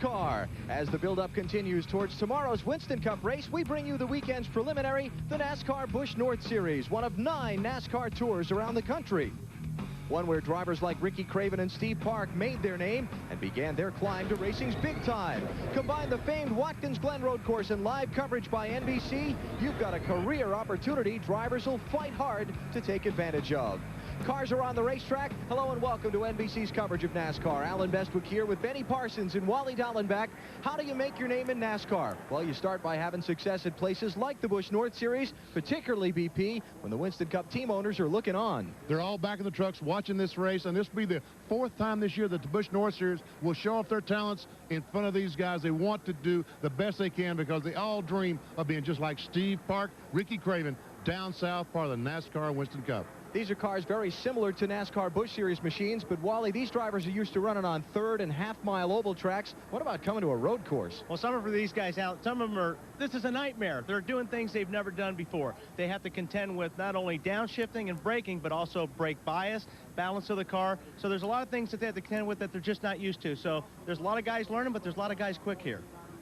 NASCAR. As the build-up continues towards tomorrow's Winston Cup race, we bring you the weekend's preliminary, the NASCAR Busch North Series, one of 9 NASCAR tours around the country. One where drivers like Ricky Craven and Steve Park made their name and began their climb to racing's big time. Combine the famed Watkins Glen road course and live coverage by NBC, you've got a career opportunity drivers will fight hard to take advantage of. Cars are on the racetrack. Hello and welcome to NBC's coverage of NASCAR. Alan Bestwick here with Benny Parsons and Wally Dallenbach. How do you make your name in NASCAR? Well, you start by having success at places like the Busch North Series, particularly BP, when the Winston Cup team owners are looking on. They're all back in the trucks watching this race, and this will be the 4th time this year that the Busch North Series will show off their talents in front of these guys. They want to do the best they can because they all dream of being just like Steve Park, Ricky Craven, down south part of the NASCAR Winston Cup. These are cars very similar to NASCAR Busch Series machines, but Wally, these drivers are used to running on 3rd and half-mile oval tracks. What about coming to a road course? Well, some of these guys out, some of them are, this is a nightmare. They're doing things they've never done before. They have to contend with not only downshifting and braking, but also brake bias, balance of the car. So there's a lot of things that they have to contend with that they're just not used to. So there's a lot of guys learning, but there's a lot of guys quick here.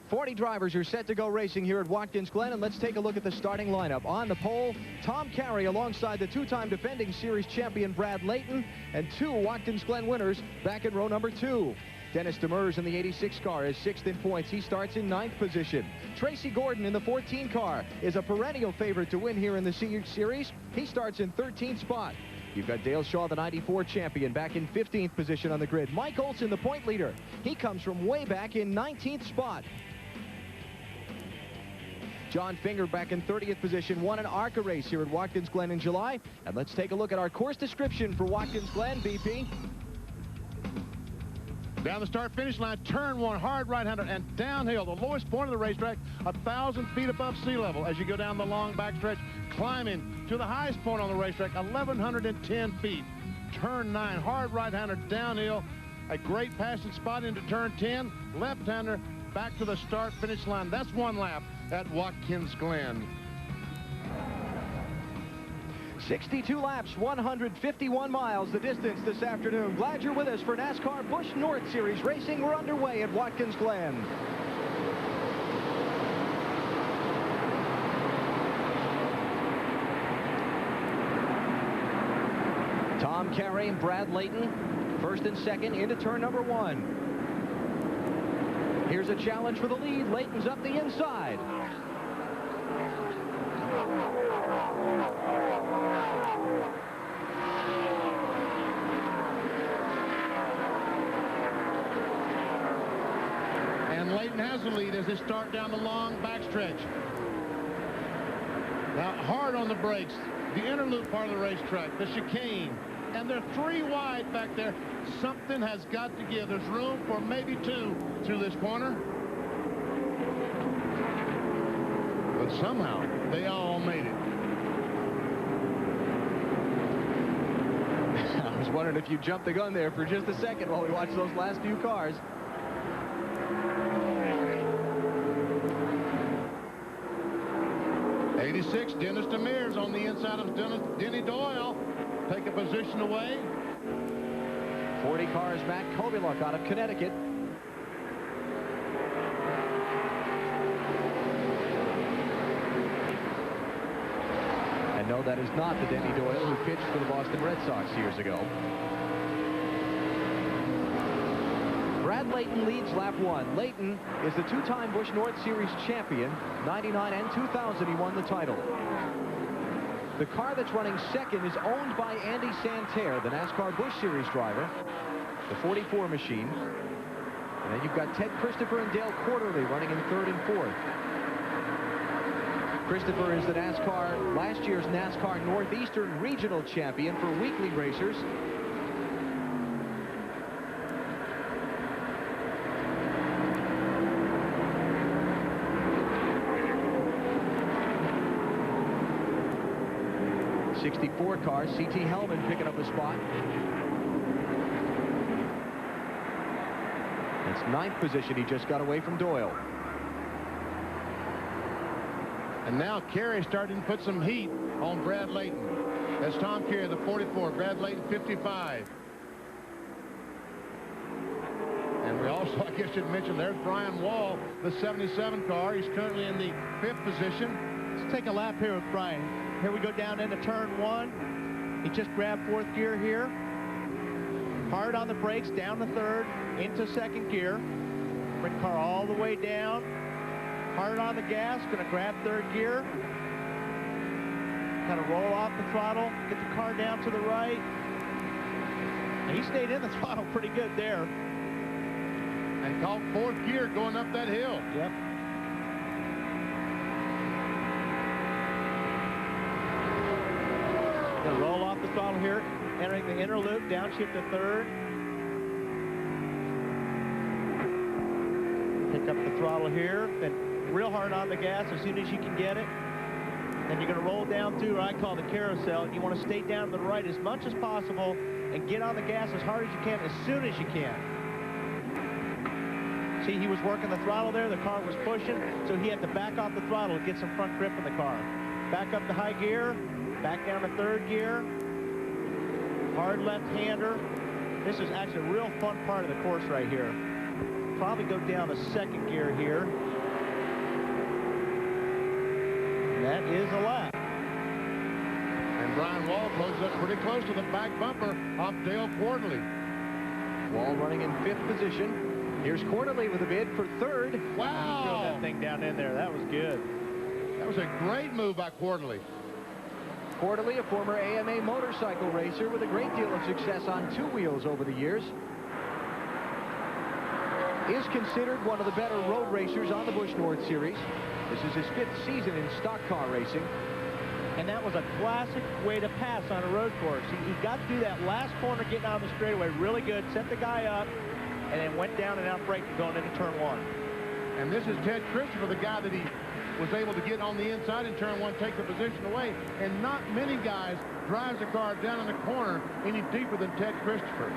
40 drivers are set to go racing here at Watkins Glen, and let's take a look at the starting lineup. On the pole, Tom Carey alongside the 2-time defending series champion Brad Layton, and 2 Watkins Glen winners back in row number 2. Dennis Demers in the 86 car is 6th in points. He starts in 9th position. Tracy Gordon in the 14 car is a perennial favorite to win here in the series. He starts in 13th spot. You've got Dale Shaw, the 94 champion, back in 15th position on the grid. Mike Olson, the point leader. He comes from way back in 19th spot. John Finger back in 30th position, won an ARCA race here at Watkins Glen in July. And let's take a look at our course description for Watkins Glen, BP. Down the start-finish line, turn 1, hard right-hander, and downhill, the lowest point of the racetrack, 1,000 feet above sea level. As you go down the long backstretch, climbing to the highest point on the racetrack, 1,110 feet. Turn 9, hard right-hander, downhill, a great passing spot into turn 10, left-hander, back to the start-finish line. That's 1 lap at Watkins Glen. 62 laps, 151 miles the distance this afternoon. Glad you're with us for NASCAR Busch North Series racing. We're underway at Watkins Glen. Tom Carey and Brad Layton, 1st and 2nd into turn number 1. Here's a challenge for the lead. Layton's up the inside. And Layton has the lead as they start down the long backstretch. Now, hard on the brakes. The interloop part of the racetrack, the chicane. And they're 3 wide back there. Something has got to give. There's room for maybe 2 through this corner. But somehow, they all made it. I was wondering if you jumped the gun there for just a second while we watched those last few cars. '86, Dennis Demers on the inside of Denny Doyle. Take a position away. 40 cars back, Koviluk out of Connecticut. And no, that is not the Denny Doyle who pitched for the Boston Red Sox years ago. Brad Layton leads lap 1. Layton is the 2-time Busch North Series champion. 99 and 2000, he won the title. The car that's running 2nd is owned by Andy Santerre, the NASCAR Busch Series driver, the 44 machine. And then you've got Ted Christopher and Dale Quarterly running in 3rd and 4th. Christopher is the last year's NASCAR Northeastern Regional champion for weekly racers. '64 car, C.T. Hellman picking up a spot. It's 9th position. He just got away from Doyle. And now Carey starting to put some heat on Brad Layton. That's Tom Carey, the 44, Brad Layton, 55. And We also, I guess, should mention there's Brian Wall, the 77 car. He's currently in the 5th position. Let's take a lap here with Brian. Here we go down into turn 1. He just grabbed 4th gear here. Hard on the brakes, down to 3rd, into 2nd gear. Bring the car all the way down. Hard on the gas, gonna grab 3rd gear. Kind of roll off the throttle, get the car down to the right. And he stayed in the throttle pretty good there. And caught 4th gear going up that hill. Yep. Gonna roll off the throttle here, entering the inner loop, downshift to 3rd. Pick up the throttle here, then real hard on the gas as soon as you can get it. Then you're going to roll down through what I call the carousel. You want to stay down to the right as much as possible and get on the gas as hard as you can, as soon as you can. See, he was working the throttle there. The car was pushing, so he had to back off the throttle to get some front grip in the car. Back up to high gear, back down to 3rd gear. Hard left-hander. This is actually a real fun part of the course right here. Probably go down to 2nd gear here. That is a lap. And Brian Wall closes up pretty close to the back bumper off Dale Quarterly. Wall running in 5th position. Here's Quarterly with a bid for 3rd. Wow! He threw that thing down in there. That was good. That was a great move by Quarterly. Quarterly, a former AMA motorcycle racer with a great deal of success on 2 wheels over the years, is considered one of the better road racers on the Busch North Series. This is his 5th season in stock car racing. And that was a classic way to pass on a road course. He got through that last corner getting out of the straightaway really good, set the guy up, and then went down and out braking going into turn 1. And this is Ted Christopher, the guy that he was able to get on the inside in turn 1, take the position away. And not many guys drives the car down in the corner any deeper than Ted Christopher.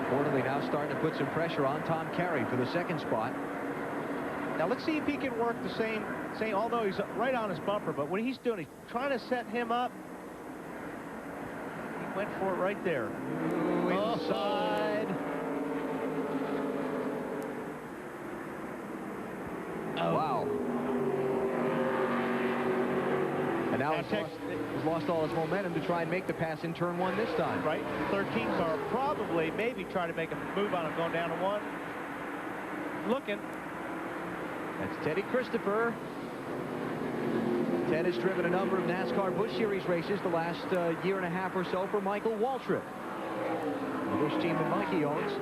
Quarterly now starting to put some pressure on Tom Carey for the 2nd spot. Now let's see if he can work the same, although he's right on his bumper, but what he's doing, he's trying to set him up. He went for it right there. Ooh, inside. Oh. Wow. And now he's lost all his momentum to try and make the pass in turn 1 this time. Right, 13 car probably, maybe try to make a move on him going down to 1. Looking. That's Teddy Christopher. Ted has driven a number of NASCAR Busch Series races the last year and a half or so for Michael Waltrip, the Busch team that Mikey owns.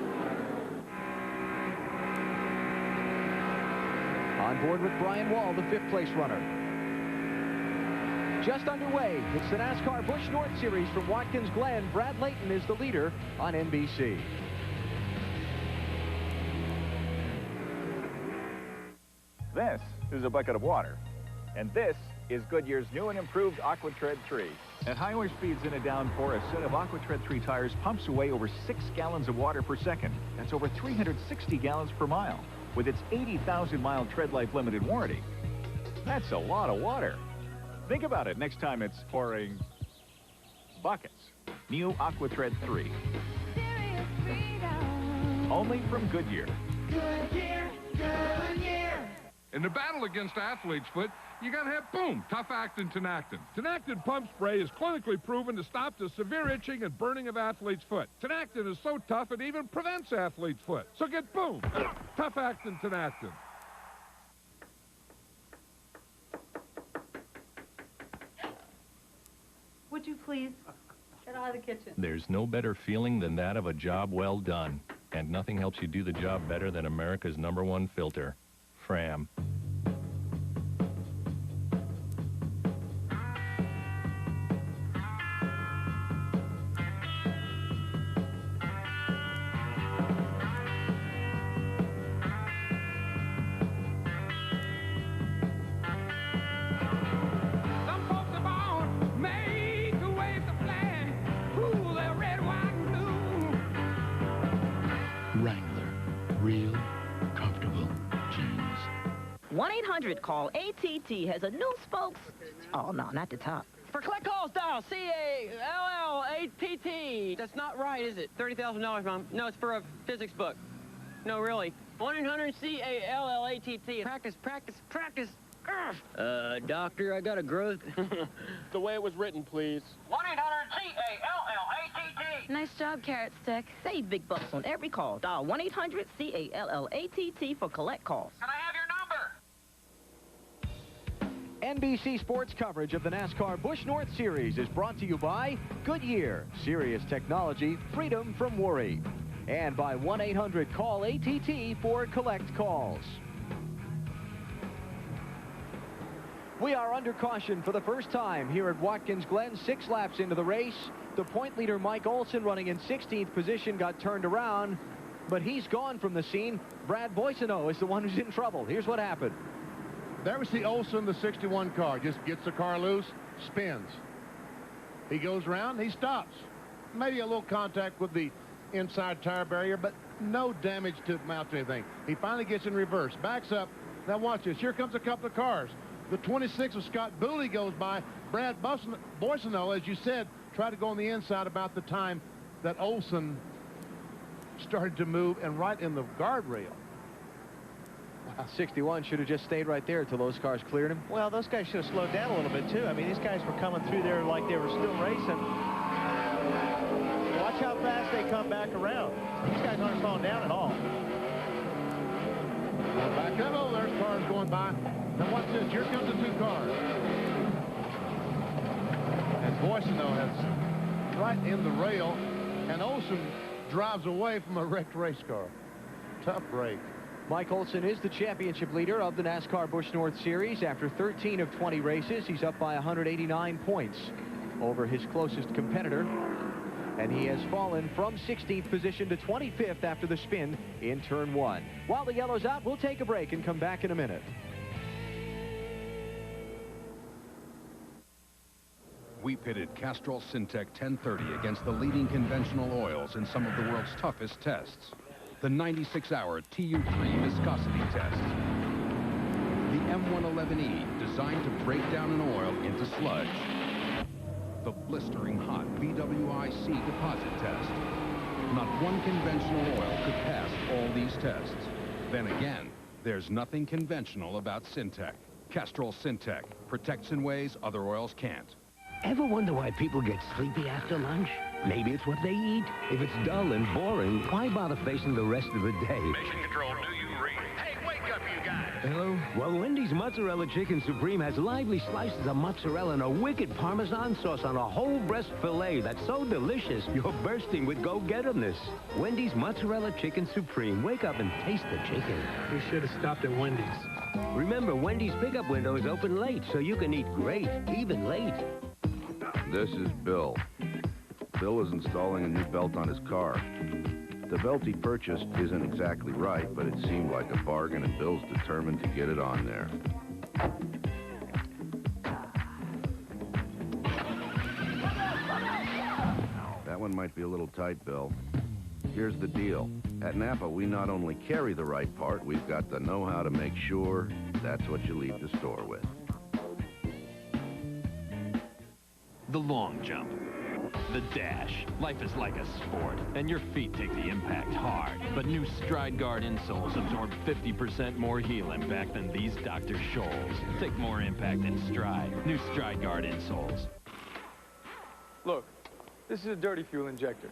On board with Brian Wall, the 5th place runner. Just underway, it's the NASCAR Busch North Series from Watkins Glen. Brad Layton is the leader on NBC. This is a bucket of water, and this is Goodyear's new and improved AquaTread 3. At highway speeds in a downpour, a set of AquaTread 3 tires pumps away over 6 gallons of water per second. That's over 360 gallons per mile. With its 80,000-mile tread life limited warranty, that's a lot of water. Think about it next time it's pouring buckets. New AquaTread 3. Only from Goodyear. Goodyear, Goodyear. In the battle against athlete's foot, you gotta have, boom, tough-acting Tenactin. Tenactin pump spray is clinically proven to stop the severe itching and burning of athlete's foot. Tenactin is so tough it even prevents athlete's foot. So get, boom, tough-acting Tenactin. Would you please get out of the kitchen? There's no better feeling than that of a job well done. And nothing helps you do the job better than America's #1 filter, Fram. Wrangler, real comfortable jeans. 1-800-CALL ATT has a new spokes. Oh, no, not the top. For collect calls, dial CALLATT. That's not right, is it? $30,000, Mom. No, it's for a physics book. No, really. 1-800-CALLATT. Practice, practice, practice. Doctor, I got a growth. The way it was written, please. 1-800-CALLATT. Nice job, Carrot Stick. Save big bucks on every call. Dial 1-800-CALLATT for collect calls. Can I have your number? NBC Sports coverage of the NASCAR Busch North Series is brought to you by Goodyear, serious technology, freedom from worry. And by 1-800-CALL-ATT for collect calls. We are under caution for the first time here at Watkins Glen, 6 laps into the race. The point leader, Mike Olson, running in 16th position, got turned around, but he's gone from the scene. Brad Boissonneau is the one who's in trouble. Here's what happened. There we see Olson, the 61 car. Just gets the car loose, spins. He goes around, he stops. Maybe a little contact with the inside tire barrier, but no damage to mount to anything. He finally gets in reverse, backs up. Now watch this. Here comes a couple of cars. The 26 of Scott Booley goes by. Brad Boissonneau, as you said, tried to go on the inside about the time that Olson started to move and right in the guardrail. 61 should have just stayed right there until those cars cleared him. Well, those guys should have slowed down a little bit, too. I mean, these guys were coming through there like they were still racing. Watch how fast they come back around. These guys aren't slowing down at all. Back up. Oh, there's cars going by. Now watch this. Here comes the 2 cars. And Boissonneau has right in the rail, and Olson drives away from a wrecked race car. Tough break. Mike Olson is the championship leader of the NASCAR Busch North Series. After 13 of 20 races, he's up by 189 points over his closest competitor. And he has fallen from 16th position to 25th after the spin in turn 1. While the yellow's out, we'll take a break and come back in a minute. We pitted Castrol Syntec 1030 against the leading conventional oils in some of the world's toughest tests. The 96-hour TU3 viscosity test. The M111E, designed to break down an oil into sludge. The blistering hot BWIC deposit test. Not one conventional oil could pass all these tests. Then again, there's nothing conventional about Syntec. Castrol Syntec protects in ways other oils can't. Ever wonder why people get sleepy after lunch? Maybe it's what they eat. If it's dull and boring, why bother facing the rest of the day? Mission Control, do you read? Hey, wake up, you guys! Hello? Well, Wendy's Mozzarella Chicken Supreme has lively slices of mozzarella and a wicked Parmesan sauce on a whole breast filet that's so delicious, you're bursting with go-getterness. Wendy's Mozzarella Chicken Supreme. Wake up and taste the chicken. You should have stopped at Wendy's. Remember, Wendy's pickup window is open late, so you can eat great, even late. This is Bill. Bill is installing a new belt on his car. The belt he purchased isn't exactly right, but it seemed like a bargain, and Bill's determined to get it on there. That one might be a little tight, Bill. Here's the deal. At Napa, we not only carry the right part, we've got the know-how to make sure that's what you leave the store with. The long jump. The dash. Life is like a sport, and your feet take the impact hard. But new Stride Guard insoles absorb 50% more heel impact than these Dr. Scholl's. Take more impact in Stride. New Stride Guard insoles. Look, this is a dirty fuel injector.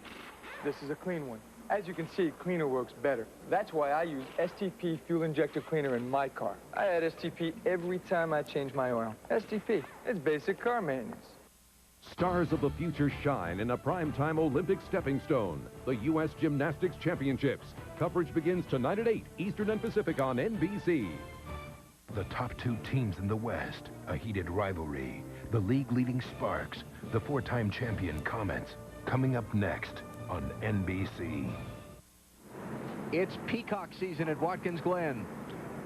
This is a clean one. As you can see, cleaner works better. That's why I use STP fuel injector cleaner in my car. I add STP every time I change my oil. STP, it's basic car maintenance. Stars of the future shine in a primetime Olympic stepping stone, the U.S. Gymnastics Championships. Coverage begins tonight at 8 Eastern and Pacific on NBC. The top 2 teams in the West, a heated rivalry. The league-leading Sparks, the 4-time champion Comets, coming up next on NBC. It's peacock season at Watkins Glen.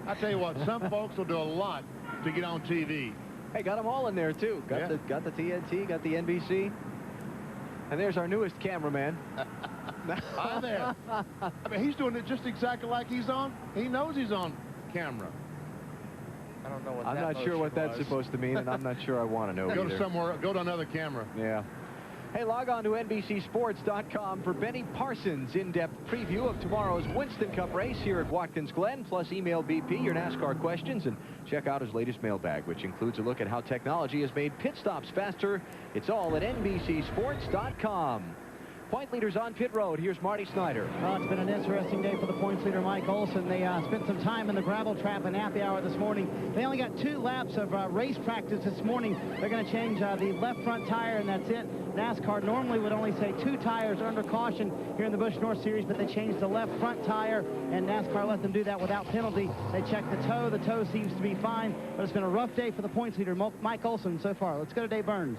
I tell you what, some folks will do a lot to get on TV. Hey, got them all in there, too. Got the TNT, got the NBC. And there's our newest cameraman. Hi there. I mean, he's doing it just exactly like he's on. He knows he's on camera. I don't know what I'm not sure what that's supposed to mean, and I'm not sure I want to know Go either. to somewhere, go to another camera. Yeah. Hey, log on to NBCSports.com for Benny Parsons' in-depth preview of tomorrow's Winston Cup race here at Watkins Glen. Plus, email BP your NASCAR questions and check out his latest mailbag, which includes a look at how technology has made pit stops faster. It's all at NBCSports.com. Point leaders on pit road. Here's Marty Snyder. Well, it's been an interesting day for the points leader, Mike Olson. They spent some time in the gravel trap and happy hour this morning. They only got 2 laps of race practice this morning. They're going to change the left front tire, and that's it. NASCAR normally would only say 2 tires under caution here in the Busch North Series, but they changed the left front tire, and NASCAR let them do that without penalty. They checked the toe. The toe seems to be fine, but it's been a rough day for the points leader, Mike Olson, so far. Let's go to Dave Burns.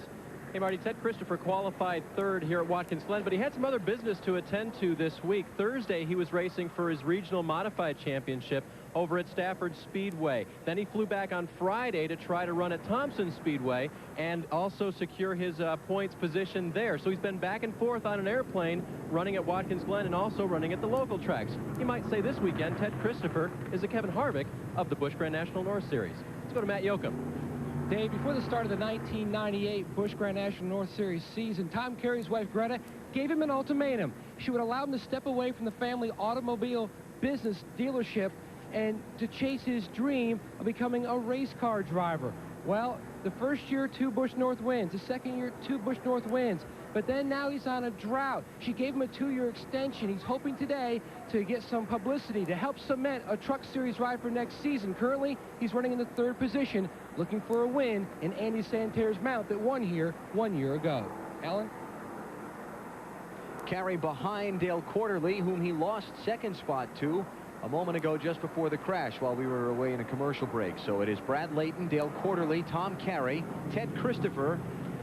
Hey, Marty, Ted Christopher qualified 3rd here at Watkins Glen, but he had some other business to attend to this week. Thursday, he was racing for his regional modified championship over at Stafford Speedway. Then he flew back on Friday to try to run at Thompson Speedway and also secure his points position there. So he's been back and forth on an airplane, running at Watkins Glen and also running at the local tracks. You might say this weekend, Ted Christopher is a Kevin Harvick of the Busch Grand National North Series. Let's go to Matt Yoakum. Dave, before the start of the 1998 Busch Grand National North Series season, Tom Carey's wife, Greta, gave him an ultimatum. She would allow him to step away from the family automobile business dealership and to chase his dream of becoming a race car driver. Well, the first year, 2 Busch North wins. The second year, 2 Busch North wins. But then now he's on a drought. She gave him a 2-year extension. He's hoping today to get some publicity to help cement a Truck Series ride for next season. Currently, he's running in the 3rd position, looking for a win in Andy Santerre's mount that won here 1 year ago. Alan? Carey behind Dale Quarterly, whom he lost 2nd spot to a moment ago just before the crash while we were away in a commercial break. So it is Brad Layton, Dale Quarterly, Tom Carey, Ted Christopher,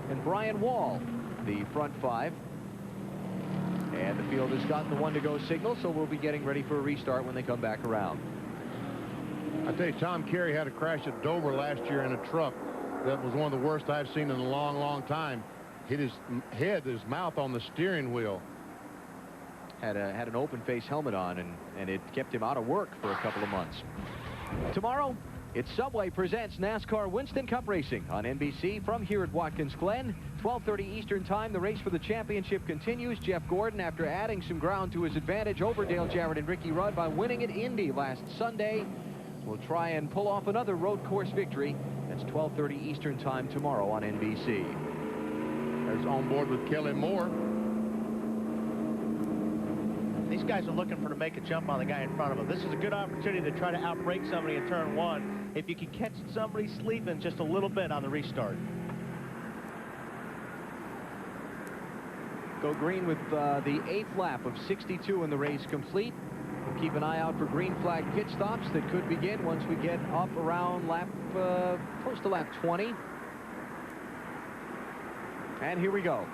and Brian Wall, the front 5. And the field has gotten the 1-to-go signal, so we'll be getting ready for a restart when they come back around. I tell you, Tom Carey had a crash at Dover last year in a truck that was one of the worst I've seen in a long, long time. Hit his head, his mouth on the steering wheel. Had an open face helmet on, and it kept him out of work for a couple of months. Tomorrow, it's Subway presents NASCAR Winston Cup Racing on NBC from here at Watkins Glen. 12:30 Eastern Time, the race for the championship continues. Jeff Gordon, after adding some ground to his advantage over Dale Jarrett and Ricky Rudd by winning at Indy last Sunday, will try and pull off another road course victory. That's 12:30 Eastern Time tomorrow on NBC. There's on board with Kelly Moore. These guys are looking to make a jump on the guy in front of them. This is a good opportunity to try to outbrake somebody in turn 1 if you can catch somebody sleeping just a little bit on the restart. Go green with the 8th lap of 62 in the race complete. We'll keep an eye out for green flag pit stops that could begin once we get up around lap, close to lap 20. And here we go.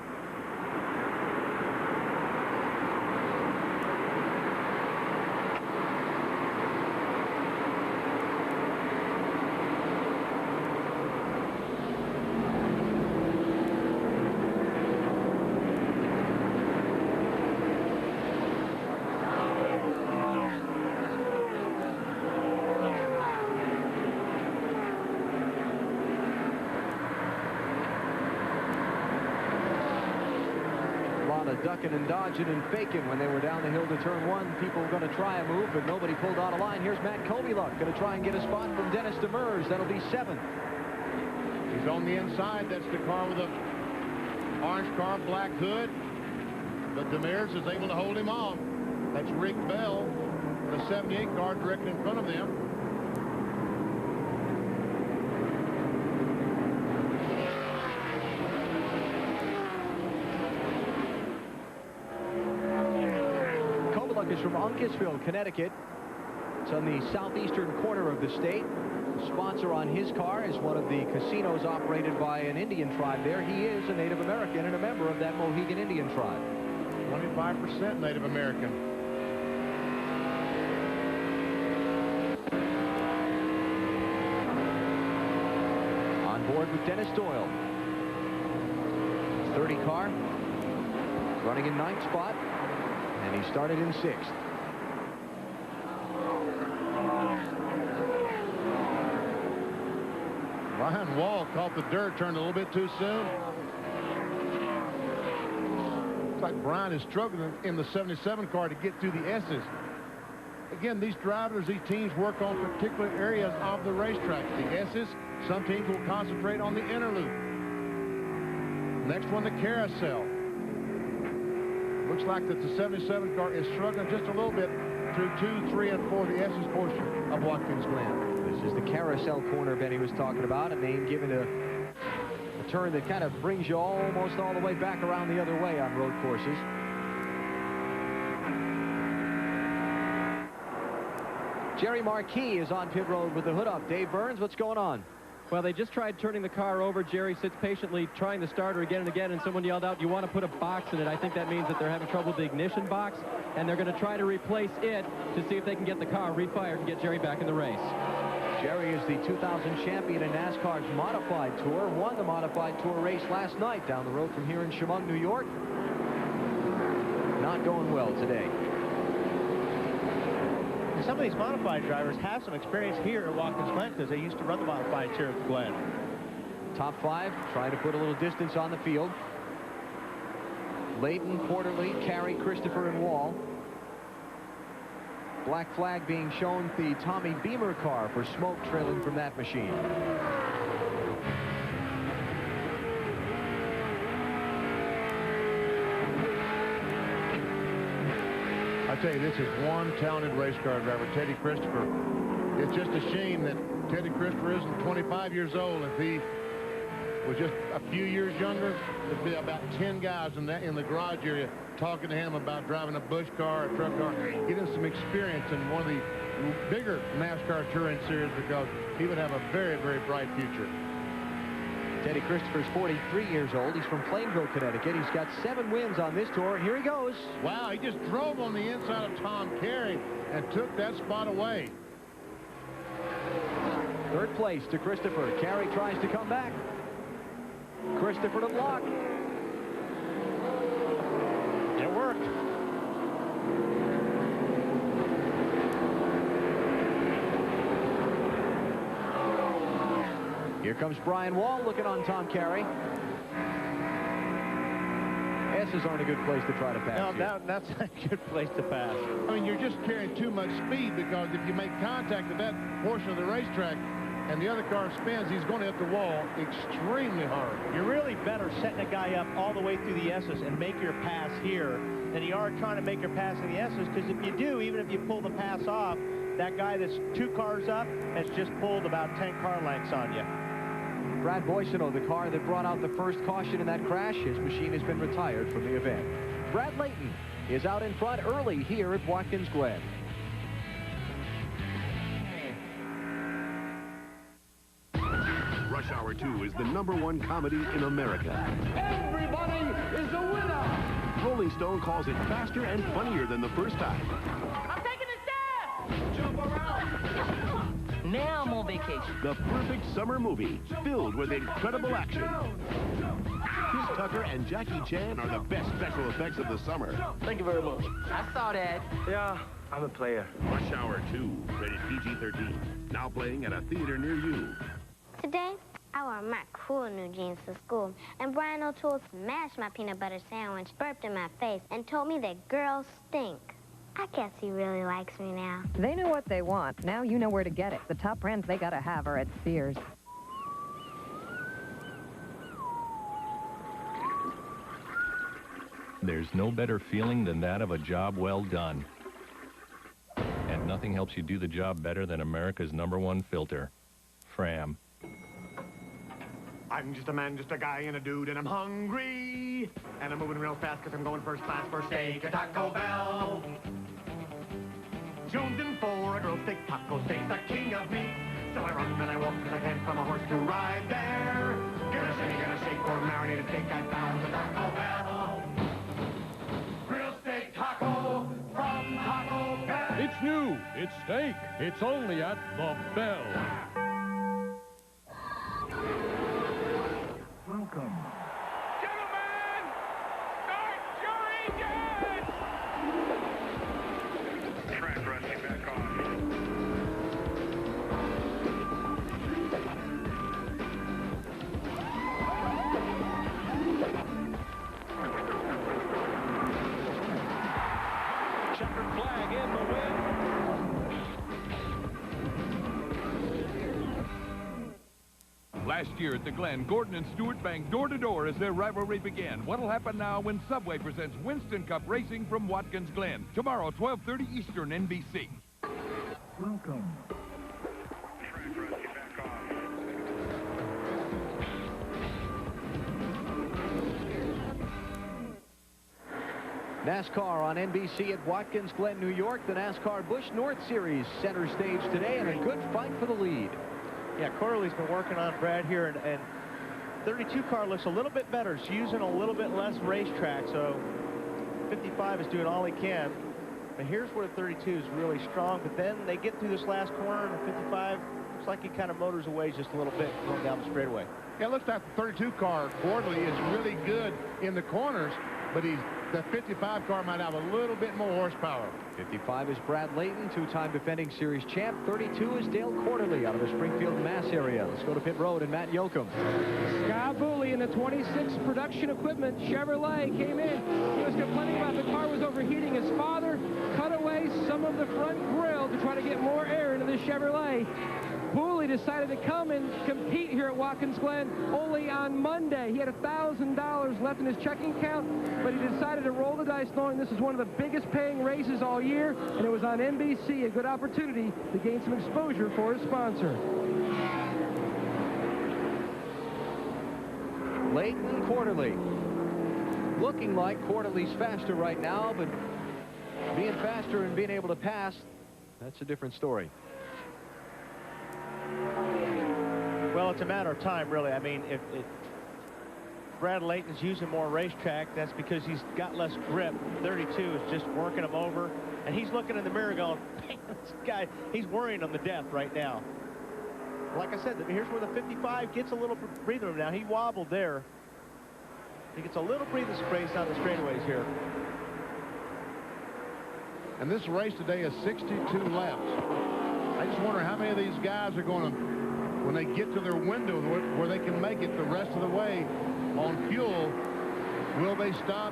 Ducking and dodging and faking when they were down the hill to turn 1. People were going to try a move, but nobody pulled out a line. Here's Matt Kobieluk going to try and get a spot from Dennis Demers. That'll be 7th. He's on the inside. That's the car with the orange car, black hood. But Demers is able to hold him off. That's Rick Bell, the 78 car directly in front of them. Is from Uncasville, Connecticut. It's on the southeastern corner of the state. The sponsor on his car is one of the casinos operated by an Indian tribe there. He is a Native American and a member of that Mohegan Indian tribe. 25% Native American. On board with Dennis Doyle. 30 car, running in 9th spot. And he started in 6th. Ryan Wall caught the dirt, turned a little bit too soon. like Brian is struggling in the 77 car to get through the S's. Again, these drivers, these teams work on particular areas of the racetrack. The S's, some teams will concentrate on the inner loop. Next one, the carousel. Looks like that the 77 car is struggling just a little bit through 2, 3, and 4, the S's portion of Watkins Glen. This is the carousel corner Benny was talking about, a name given to a turn that kind of brings you almost all the way back around the other way on road courses. Jerry Marquis is on pit road with the hood up. Dave Burns, what's going on? Well, they just tried turning the car over. Jerry sits patiently trying to start her again and again, and someone yelled out, "You want to put a box in it?" I think that means that they're having trouble with the ignition box, and they're going to try to replace it to see if they can get the car refired and get Jerry back in the race. Jerry is the 2000 champion in NASCAR's Modified Tour, won the Modified Tour race last night down the road from here in Chemung, New York. Not going well today. Some of these modified drivers have some experience here at Watkins Glen because they used to run the modifieds here at the Glen. Top 5 trying to put a little distance on the field. Layton, Porterly, Carey, Christopher, and Wall. Black flag being shown, the Tommy Beamer car for smoke trailing from that machine. I tell you, this is one talented race car driver, Teddy Christopher. It's just a shame that Teddy Christopher isn't 25 years old. If he was just a few years younger, there'd be about 10 guys in the garage area talking to him about driving a Busch car, a truck car, getting some experience in one of the bigger NASCAR Touring Series, because he would have a very, very bright future. Teddy Christopher's 43 years old. He's from Plainville, Connecticut. He's got 7 wins on this tour, and here he goes. Wow, he just drove on the inside of Tom Carey and took that spot away. 3rd place to Christopher. Carey tries to come back. Christopher to block. It worked. Here comes Brian Wall looking on Tom Carey. S's aren't a good place to try to pass. No, that's a good place to pass. I mean, you're just carrying too much speed, because if you make contact with that portion of the racetrack and the other car spins, he's going to hit the wall extremely hard. You're really better setting a guy up all the way through the S's and make your pass here than you are trying to make your pass in the S's, because if you do, even if you pull the pass off, that guy that's 2 cars up has just pulled about 10 car lengths on you. Brad Boissonneau, the car that brought out the first caution in that crash, his machine has been retired from the event. Brad Layton is out in front early here at Watkins Glen. Rush Hour 2 is the #1 comedy in America. Everybody is a winner! Rolling Stone calls it faster and funnier than the first time. I'm taking a step! Jump around! Now I'm on vacation. The perfect summer movie, filled with incredible action. Chris Tucker and Jackie Chan are the best special effects of the summer. Thank you very much. I saw that. Yeah, I'm a player. Rush Hour 2, rated PG-13. Now playing at a theater near you. Today, I wore my cool new jeans to school, and Brian O'Toole smashed my peanut butter sandwich, burped in my face, and told me that girls stink. I guess he really likes me now. They know what they want. Now you know where to get it. The top brands they gotta have are at Sears. There's no better feeling than that of a job well done. And nothing helps you do the job better than America's #1 filter, Fram. I'm just a man, just a guy and a dude, and I'm hungry. And I'm moving real fast because I'm going first class for steak at Taco Bell. Jonesing for a grilled steak, taco steak's the king of meat. So I run and I walk because I can't from a horse to ride there. Get a shake or marinated steak I found at Taco Bell. Grilled steak taco from Taco Bell. It's new. It's steak. It's only at the Bell. Welcome. Gentlemen, start your engines! Track running back on. Last year at the Glen, Gordon and Stewart banged door-to-door as their rivalry began. What'll happen now when Subway presents Winston Cup Racing from Watkins Glen? Tomorrow, 12:30 Eastern, NBC. Welcome. NASCAR on NBC at Watkins Glen, New York. The NASCAR Busch North Series center stage today, and a good fight for the lead. Yeah, Corley's been working on Brad here, and 32 car looks a little bit better. It's using a little bit less racetrack, so 55 is doing all he can. But here's where 32 is really strong, but then they get through this last corner, and 55 looks like he kind of motors away just a little bit going down the straightaway. Yeah, it looks like the 32 car, Gordley, is really good in the corners, but the 55 car might have a little bit more horsepower. 55 is Brad Layton, two-time defending series champ. 32 is Dale Quarterly out of the Springfield, Mass area. Let's go to pit road and Matt Yoakum. Scott Booley in the 26 production equipment Chevrolet came in. He was complaining about the car was overheating. His father cut away some of the front grille to try to get more air into the Chevrolet. Booley decided to come and compete here at Watkins Glen only on Monday. He had $1,000 left in his checking account, but he decided to roll the dice knowing this is one of the biggest paying races all year, and it was on NBC, a good opportunity to gain some exposure for his sponsor. Layton Quarterly. Looking like Quarterly's faster right now, but being faster and being able to pass, that's a different story. Well, it's a matter of time, really. I mean, if Brad Layton's using more racetrack, that's because he's got less grip. 32 is just working him over, and he's looking in the mirror going, man, this guy, he's worrying him to death right now. Like I said, here's where the 55 gets a little breathing room now. He wobbled there. He gets a little breathing space down the straightaways here. And this race today is 62 laps. I just wonder how many of these guys are going to, when they get to their window where they can make it the rest of the way on fuel, will they stop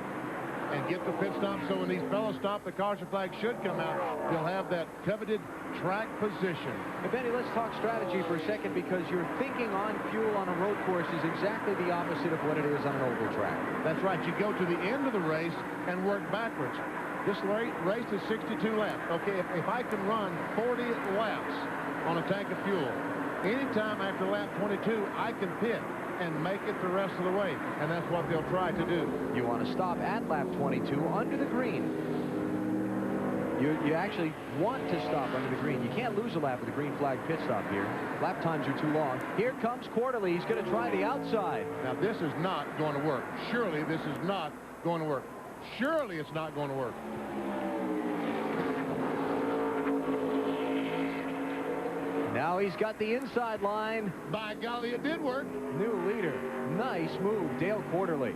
and get the pit stop? So when these fellows stop, the caution flag should come out. They'll have that coveted track position. Hey, Benny, let's talk strategy for a second, because your thinking on fuel on a road course is exactly the opposite of what it is on an oval track. That's right. You go to the end of the race and work backwards. This race is 62 laps. Okay, if I can run 40 laps on a tank of fuel, anytime after lap 22, I can pit and make it the rest of the way. And that's what they'll try to do. You want to stop at lap 22 under the green. You actually want to stop under the green. You can't lose a lap with a green flag pit stop here. Lap times are too long. Here comes Quarterly. He's going to try the outside. Now, this is not going to work. Surely this is not going to work. Surely it's not going to work. Now he's got the inside line. By golly, it did work. New leader. Nice move, Dale Quarterly.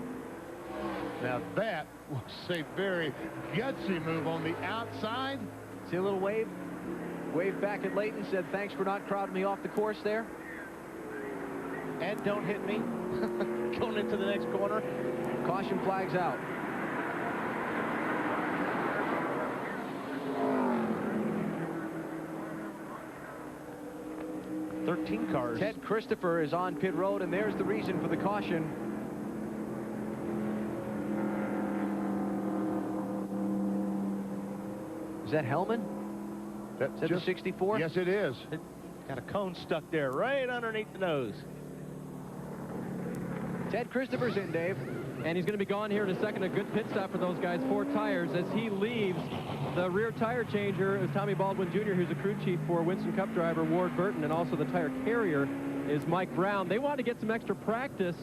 Now that was a very gutsy move on the outside. See a little wave? Wave back at Layton, said, thanks for not crowding me off the course there. And don't hit me. Going into the next corner. Caution flags out. Cars. Ted Christopher is on pit road, and there's the reason for the caution. Is that Hellman? Is that the 64? Yes, it is. Got a cone stuck there right underneath the nose. Ted Christopher's in, Dave. And he's going to be gone here in a second. A good pit stop for those guys. 4 tires as he leaves. The rear tire changer is Tommy Baldwin Jr., who's a crew chief for Winston Cup driver Ward Burton, and also the tire carrier is Mike Brown. They want to get some extra practice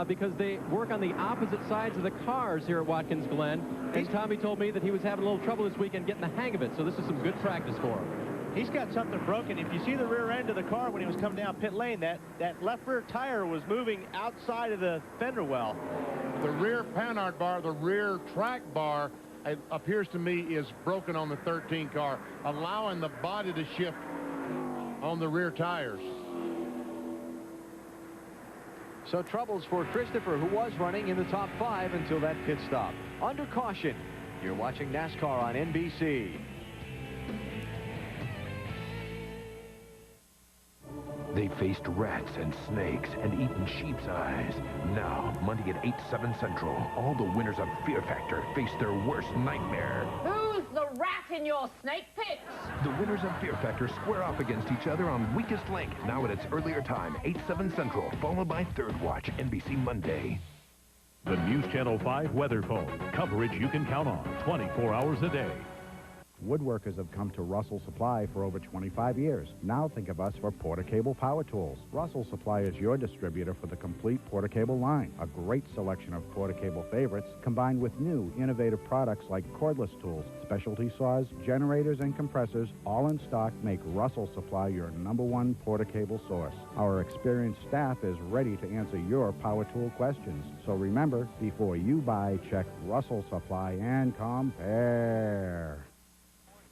because they work on the opposite sides of the cars here at Watkins Glen. And Tommy told me that he was having a little trouble this weekend getting the hang of it, so this is some good practice for him. He's got something broken. If you see the rear end of the car when he was coming down pit lane, that left rear tire was moving outside of the fender well. The rear panhard bar, the rear track bar, it appears to me is broken on the 13 car, allowing the body to shift on the rear tires. So troubles for Christopher, who was running in the top 5 until that pit stop. Under caution, you're watching NASCAR on NBC. They faced rats and snakes and eaten sheep's eyes. Now, Monday at 8/7 Central, all the winners of Fear Factor face their worst nightmare. Who's the rat in your snake pit? The winners of Fear Factor square off against each other on Weakest Link, now at its earlier time, 8/7 Central, followed by Third Watch, NBC Monday. The News Channel 5 Weather Phone. Coverage you can count on 24 hours a day. Woodworkers have come to Russell Supply for over 25 years. Now think of us for Porter Cable Power Tools. Russell Supply is your distributor for the complete Porter Cable line. A great selection of Porter Cable favorites combined with new, innovative products like cordless tools, specialty saws, generators, and compressors, all in stock, make Russell Supply your #1 Porter Cable source. Our experienced staff is ready to answer your power tool questions. So remember, before you buy, check Russell Supply and compare.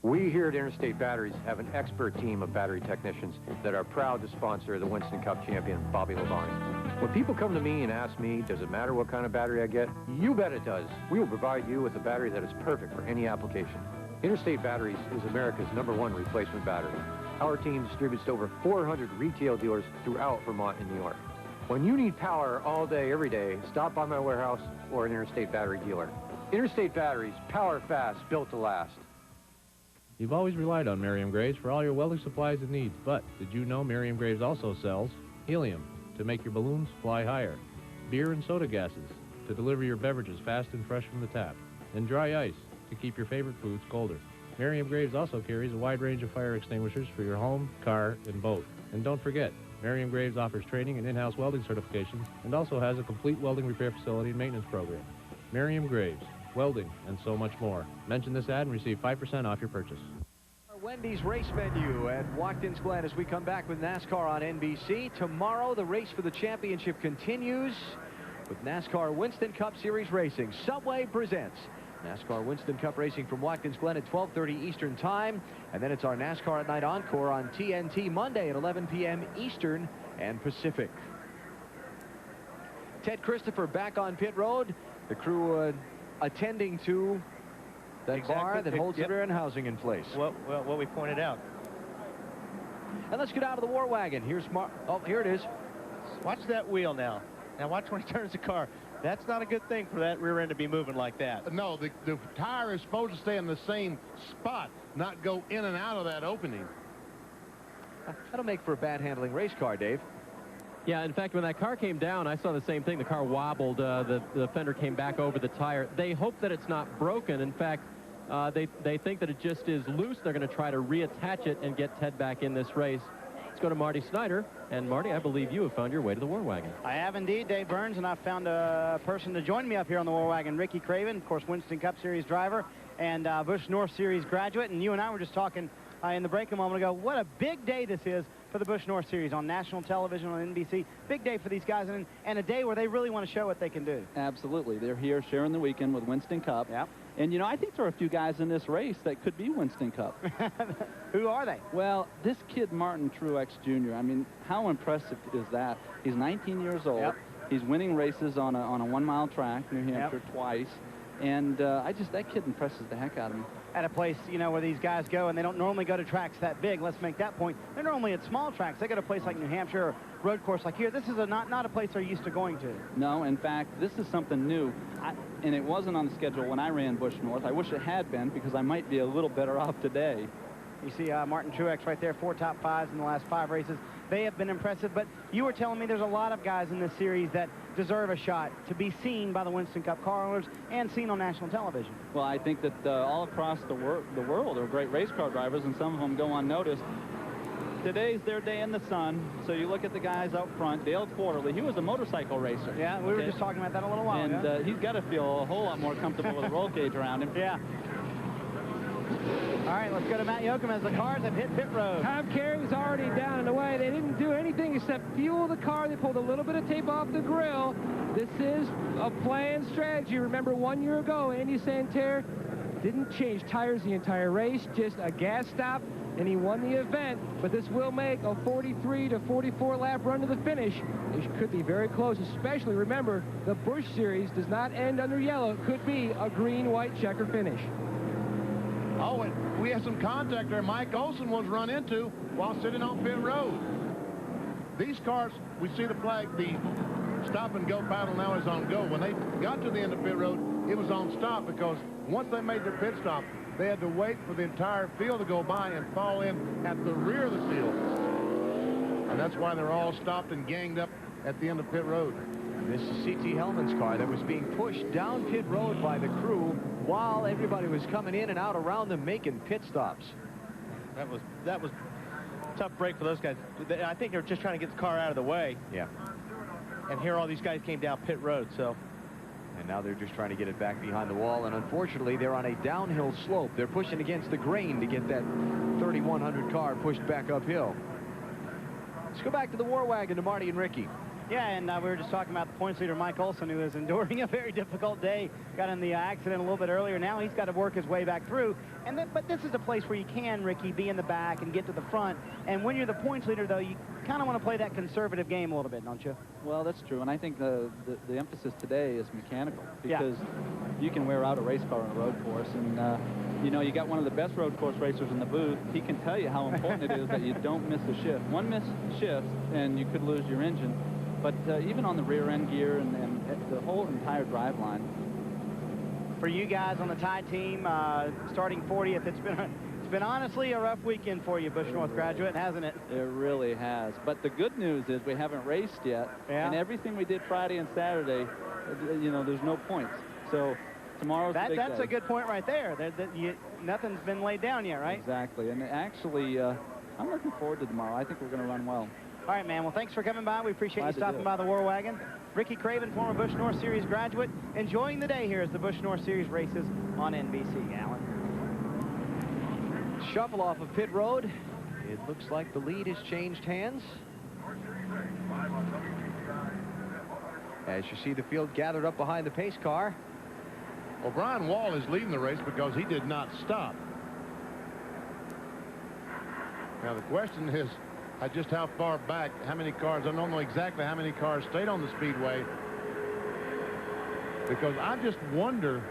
We here at Interstate Batteries have an expert team of battery technicians that are proud to sponsor the Winston Cup champion, Bobby Labonte. When people come to me and ask me, does it matter what kind of battery I get? You bet it does. We will provide you with a battery that is perfect for any application. Interstate Batteries is America's #1 replacement battery. Our team distributes to over 400 retail dealers throughout Vermont and New York. When you need power all day, every day, stop by my warehouse or an Interstate Battery dealer. Interstate Batteries, power fast, built to last. You've always relied on Merriam Graves for all your welding supplies and needs, but did you know Merriam Graves also sells helium to make your balloons fly higher, beer and soda gases to deliver your beverages fast and fresh from the tap, and dry ice to keep your favorite foods colder. Merriam Graves also carries a wide range of fire extinguishers for your home, car, and boat. And don't forget, Merriam Graves offers training and in-house welding certifications and also has a complete welding repair facility and maintenance program. Merriam Graves. Welding, and so much more. Mention this ad and receive 5% off your purchase. Our Wendy's race menu at Watkins Glen as we come back with NASCAR on NBC. Tomorrow, the race for the championship continues with NASCAR Winston Cup Series racing. Subway presents NASCAR Winston Cup racing from Watkins Glen at 12:30 Eastern Time. And then it's our NASCAR at Night Encore on TNT Monday at 11 p.m. Eastern and Pacific. Ted Christopher back on pit road. The crew attending to that bar that holds the rear end housing in place. Well, what we pointed out. And let's get out of the war wagon. Here's here it is. Watch that wheel now. Now watch when he turns the car. That's not a good thing for that rear end to be moving like that. No, the tire is supposed to stay in the same spot, not go in and out of that opening. That'll make for a bad handling race car, Dave. Yeah, in fact, when that car came down, I saw the same thing. The car wobbled. The fender came back over the tire. They hope that it's not broken. In fact, they think that it just is loose. They're going to try to reattach it and get Ted back in this race. Let's go to Marty Snyder. And, Marty, I believe you have found your way to the War Wagon. I have indeed, Dave Burns, and I've found a person to join me up here on the War Wagon, Ricky Craven, of course, Winston Cup Series driver and Busch North Series graduate. And you and I were just talking in the break a moment ago. What a big day this is for the Busch North Series on national television, on NBC. Big day for these guys, and a day where they really want to show what they can do. Absolutely. They're here sharing the weekend with Winston Cup. Yep. And, you know, I think there are a few guys in this race that could be Winston Cup. Who are they? Well, this kid, Martin Truex Jr., I mean, how impressive is that? He's 19 years old. Yep. He's winning races on a 1-mile track, New Hampshire, twice. And that kid impresses the heck out of me. At a place, you know, where these guys go, and they don't normally go to tracks that big. Let's make that point. They're normally at small tracks. They go to a place like New Hampshire or road course like here. This is not a place they're used to going to. No, in fact, this is something new. And it wasn't on the schedule when I ran Busch North. I wish it had been, because I might be a little better off today. You see Martin Truex right there, 4 top 5s in the last 5 races. They have been impressive, but you were telling me there's a lot of guys in this series that deserve a shot to be seen by the Winston Cup car owners and seen on national television. Well, I think that all across the world are great race car drivers, and some of them go unnoticed. Today's their day in the sun, so you look at the guys out front. Dale Quarterly, he was a motorcycle racer. Yeah, we were just talking about that a little while ago. And he's got to feel a whole lot more comfortable with a roll cage around him. Yeah. All right, let's go to Matt Yoakum as the cars have hit pit road. Tom Carey's already down and away. They didn't do anything except fuel the car. They pulled a little bit of tape off the grill. This is a planned strategy. Remember 1 year ago, Andy Santerre didn't change tires the entire race, just a gas stop, and he won the event. But this will make a 43 to 44 lap run to the finish. It could be very close, especially, remember, the Busch Series does not end under yellow. It could be a green-white checker finish. Oh, and we had some contact there Mike Olson was run into while sitting on pit road. These cars, we see the flag, the stop-and-go battle now is on go. When they got to the end of pit road, it was on stop because once they made their pit stop, they had to wait for the entire field to go by and fall in at the rear of the field. And that's why they're all stopped and ganged up at the end of pit road. This is C.T. Hellman's car that was being pushed down pit road by the crew while everybody was coming in and out around them making pit stops. That was a tough break for those guys. I think they're just trying to get the car out of the way. Yeah. And here all these guys came down pit road, so. And now they're just trying to get it back behind the wall. And unfortunately, they're on a downhill slope. They're pushing against the grain to get that 3100 car pushed back uphill. Let's go back to the War Wagon to Marty and Ricky. Yeah, and we were just talking about the points leader, Mike Olson, who is enduring a very difficult day. Got in the accident a little bit earlier. Now he's got to work his way back through. But this is a place where you can, Ricky, be in the back and get to the front. And when you're the points leader, though, you kind of want to play that conservative game a little bit, don't you? Well, that's true. And I think the emphasis today is mechanical because you can wear out a race car on a road course. And, you know, you got one of the best road course racers in the booth. He can tell you how important it is that you don't miss a shift. One missed shift, and you could lose your engine. But even on the rear end gear and the whole entire drive line. For you guys on the tie team, starting 40th, it's been honestly a rough weekend for you, Busch North graduate, hasn't it? It really has. But the good news is we haven't raced yet. Yeah. And everything we did Friday and Saturday, you know, there's no points. So tomorrow's the big That's day. a good point right there. Nothing's been laid down yet, right? Exactly. And actually, I'm looking forward to tomorrow. I think we're going to run well. All right, man. Well, thanks for coming by. We appreciate you stopping by the War Wagon. Ricky Craven, former Busch North Series graduate, enjoying the day here as the Busch North Series races on NBC. Alan. Shuffle off of pit road. It looks like the lead has changed hands. As you see the field gathered up behind the pace car. Well, Brian Wall is leading the race because he did not stop. Now, the question is, just how far back, how many cars, I don't know exactly how many cars stayed on the speedway, because I just wonder,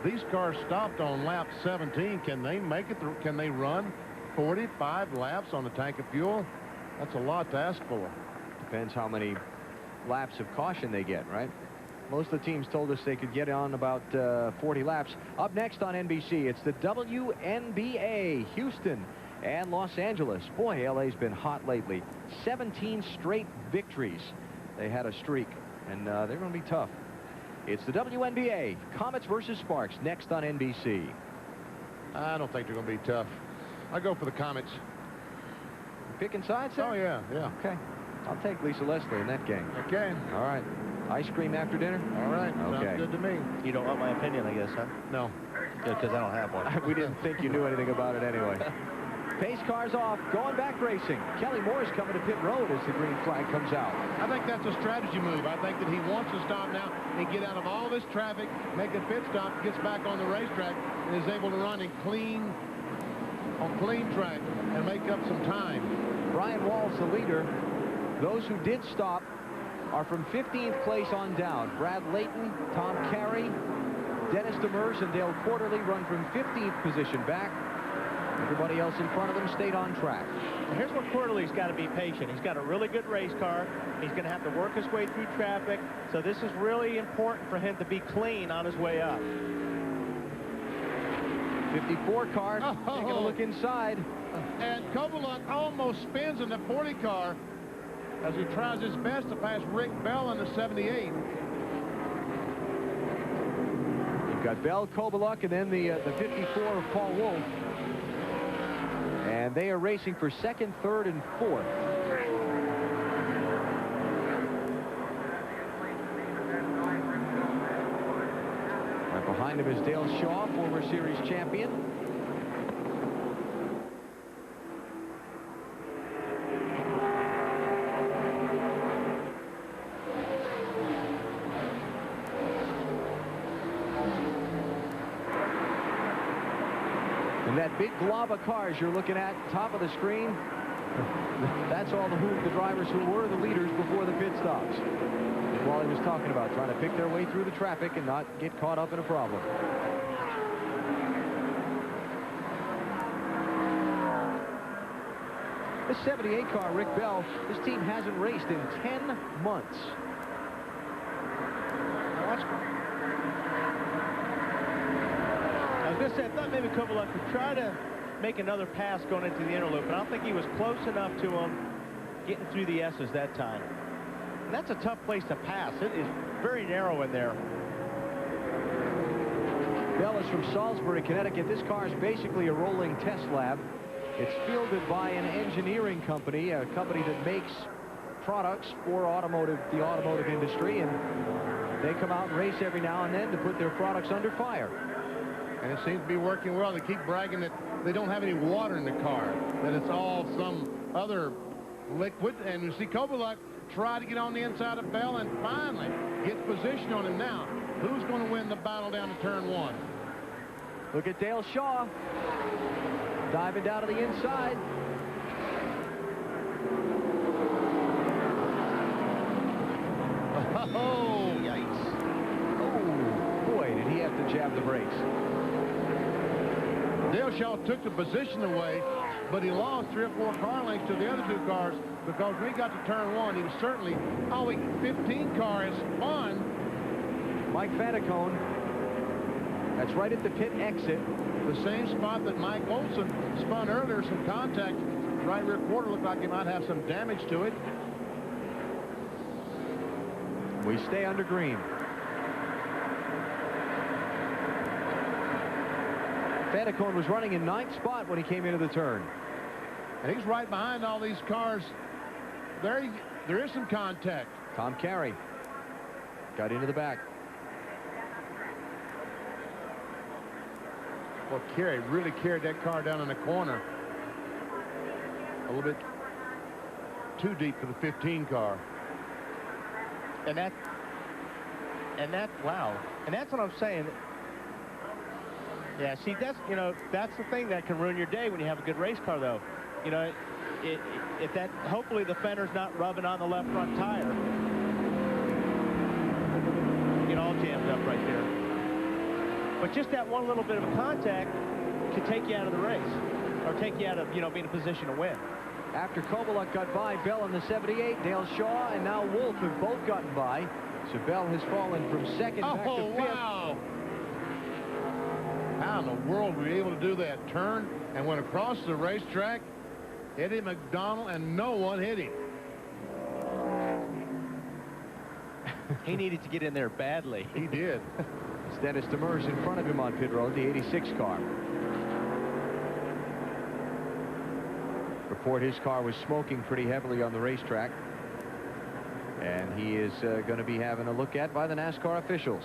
these cars stopped on lap 17. Can they make it through? Can they run 45 laps on a tank of fuel? That's a lot to ask for. Depends how many laps of caution they get, right? Most of the teams told us they could get on about 40 laps. Up next on NBC, it's the WNBA, Houston and Los Angeles. Boy, LA's been hot lately. 17 straight victories. They had a streak, and they're going to be tough. It's the WNBA, Comets versus Sparks, next on NBC. I don't think they're going to be tough. I go for the Comets. Picking sides, sir? Oh, yeah. Okay. I'll take Lisa Leslie in that game. Okay. All right. Ice cream after dinner? All right. Okay. Sounds good to me. You don't want my opinion, I guess, huh? No. Good, because I don't have one. We didn't think you knew anything about it anyway. Pace cars off, going back racing. Kelly Moore's coming to pit road as the green flag comes out. I think that's a strategy move. I think that he wants to stop now and get out of all this traffic, make a pit stop, gets back on the racetrack, and is able to run in clean track and make up some time. Brian Wall's the leader. Those who did stop are from 15th place on down. Brad Layton, Tom Carey, Dennis Demers, and Dale Quarterly run from 15th position back. Everybody else in front of them stayed on track. Here's where Quarterly's got to be patient. He's got a really good race car. He's going to have to work his way through traffic. So this is really important for him to be clean on his way up. 54 cars taking a look inside. And Kovaluk almost spins in the 40 car as he tries his best to pass Rick Bell in the 78. You've got Bell, Kovaluk, and then the 54 of Paul Wolf. And they are racing for second, third, and fourth. Right behind him is Dale Shaw, former series champion. And that big glob of cars you're looking at, top of the screen, that's all the drivers who were the leaders before the pit stops. As Wally was talking about, trying to pick their way through the traffic and not get caught up in a problem. This 78 car, Rick Bell, this team hasn't raced in 10 months. I was going to say, I thought maybe Kovaluk would try to make another pass going into the inner loop, but I don't think he was close enough to him getting through the S's that time. And that's a tough place to pass. It is very narrow in there. Bell is from Salisbury, Connecticut. This car is basically a rolling test lab. It's fielded by an engineering company, a company that makes products for the automotive industry, and they come out and race every now and then to put their products under fire. And it seems to be working well. They keep bragging that they don't have any water in the car, that it's all some other liquid. And you see Kovaluk try to get on the inside of Bell and finally get position on him. Now, who's going to win the battle down to turn 1? Look at Dale Shaw diving down to the inside. Oh, yikes. Oh, boy, did he have to jab the brakes. Dale Shaw took the position away, but he lost 3 or 4 car lengths to the other 2 cars, because when he got to turn 1, he was certainly, 15 car is fun. Mike Vanacone, that's right at the pit exit. The same spot that Mike Olson spun earlier, some contact. Right rear quarter looked like he might have some damage to it. We stay under green. Vanacone was running in 9th spot when he came into the turn. And he's right behind all these cars. There is some contact. Tom Carey got into the back. Well, Carey really carried that car down in the corner. A little bit too deep for the 15 car. And wow. And that's what I'm saying. Yeah, see, that's the thing that can ruin your day when you have a good race car, though. You know, if that, hopefully the fender's not rubbing on the left front tire. Get all jammed up right there. But just that one little bit of a contact can take you out of the race, or take you out of, being in a position to win. After Kovaluk got by Bell in the 78, Dale Shaw and now Wolf have both gotten by. So Bell has fallen from 2nd back to 5th. Wow. How in the world were we able to do that? Turn and went across the racetrack, Eddie McDonald, and no one hit him. He needed to get in there badly. He did. It's Dennis Demers in front of him on pit road, the 86 car. Report his car was smoking pretty heavily on the racetrack. And he is going to be having a look at by the NASCAR officials.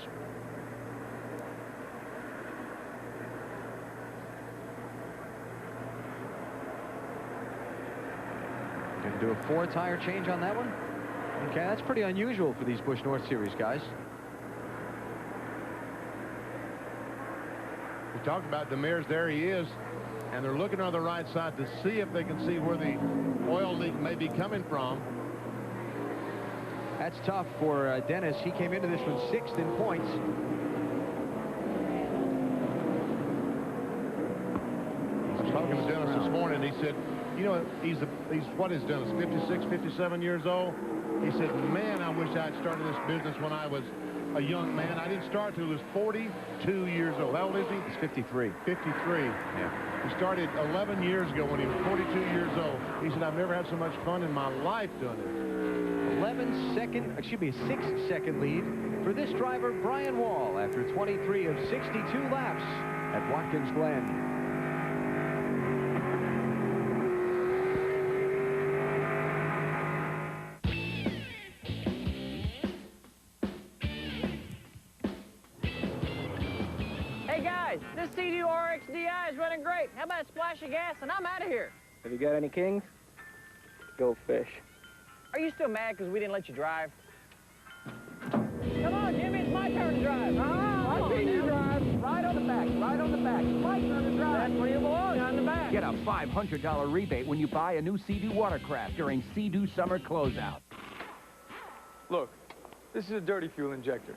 Going to do a 4-tire change on that one. Okay, that's pretty unusual for these Busch North Series guys. We talked about Demers. There he is. And they're looking on the right side to see if they can see where the oil leak may be coming from. That's tough for Dennis. He came into this one 6th in points. I was talking to Dennis this morning. He said, he's what is Dennis, 56, 57 years old? He said, man, I wish I'd started this business when I was a young man. I didn't start till he was 42 years old. How old is he? He's 53. 53. Yeah. He started 11 years ago when he was 42 years old. He said, I've never had so much fun in my life doing it. 6-second lead for this driver, Brian Wall, after 23 of 62 laps at Watkins Glen. Hey guys, this C2 RXDI is running great. How about a splash of gas and I'm out of here? Have you got any kings? Go fish. Are you still mad because we didn't let you drive? Come on, Jimmy, it's my turn to drive. I've seen you drive. Right on the back, right on the back. It's my turn to drive. That's where you belong, on the back. Get a $500 rebate when you buy a new Sea-Doo watercraft during Sea-Doo Summer Closeout. Look, this is a dirty fuel injector.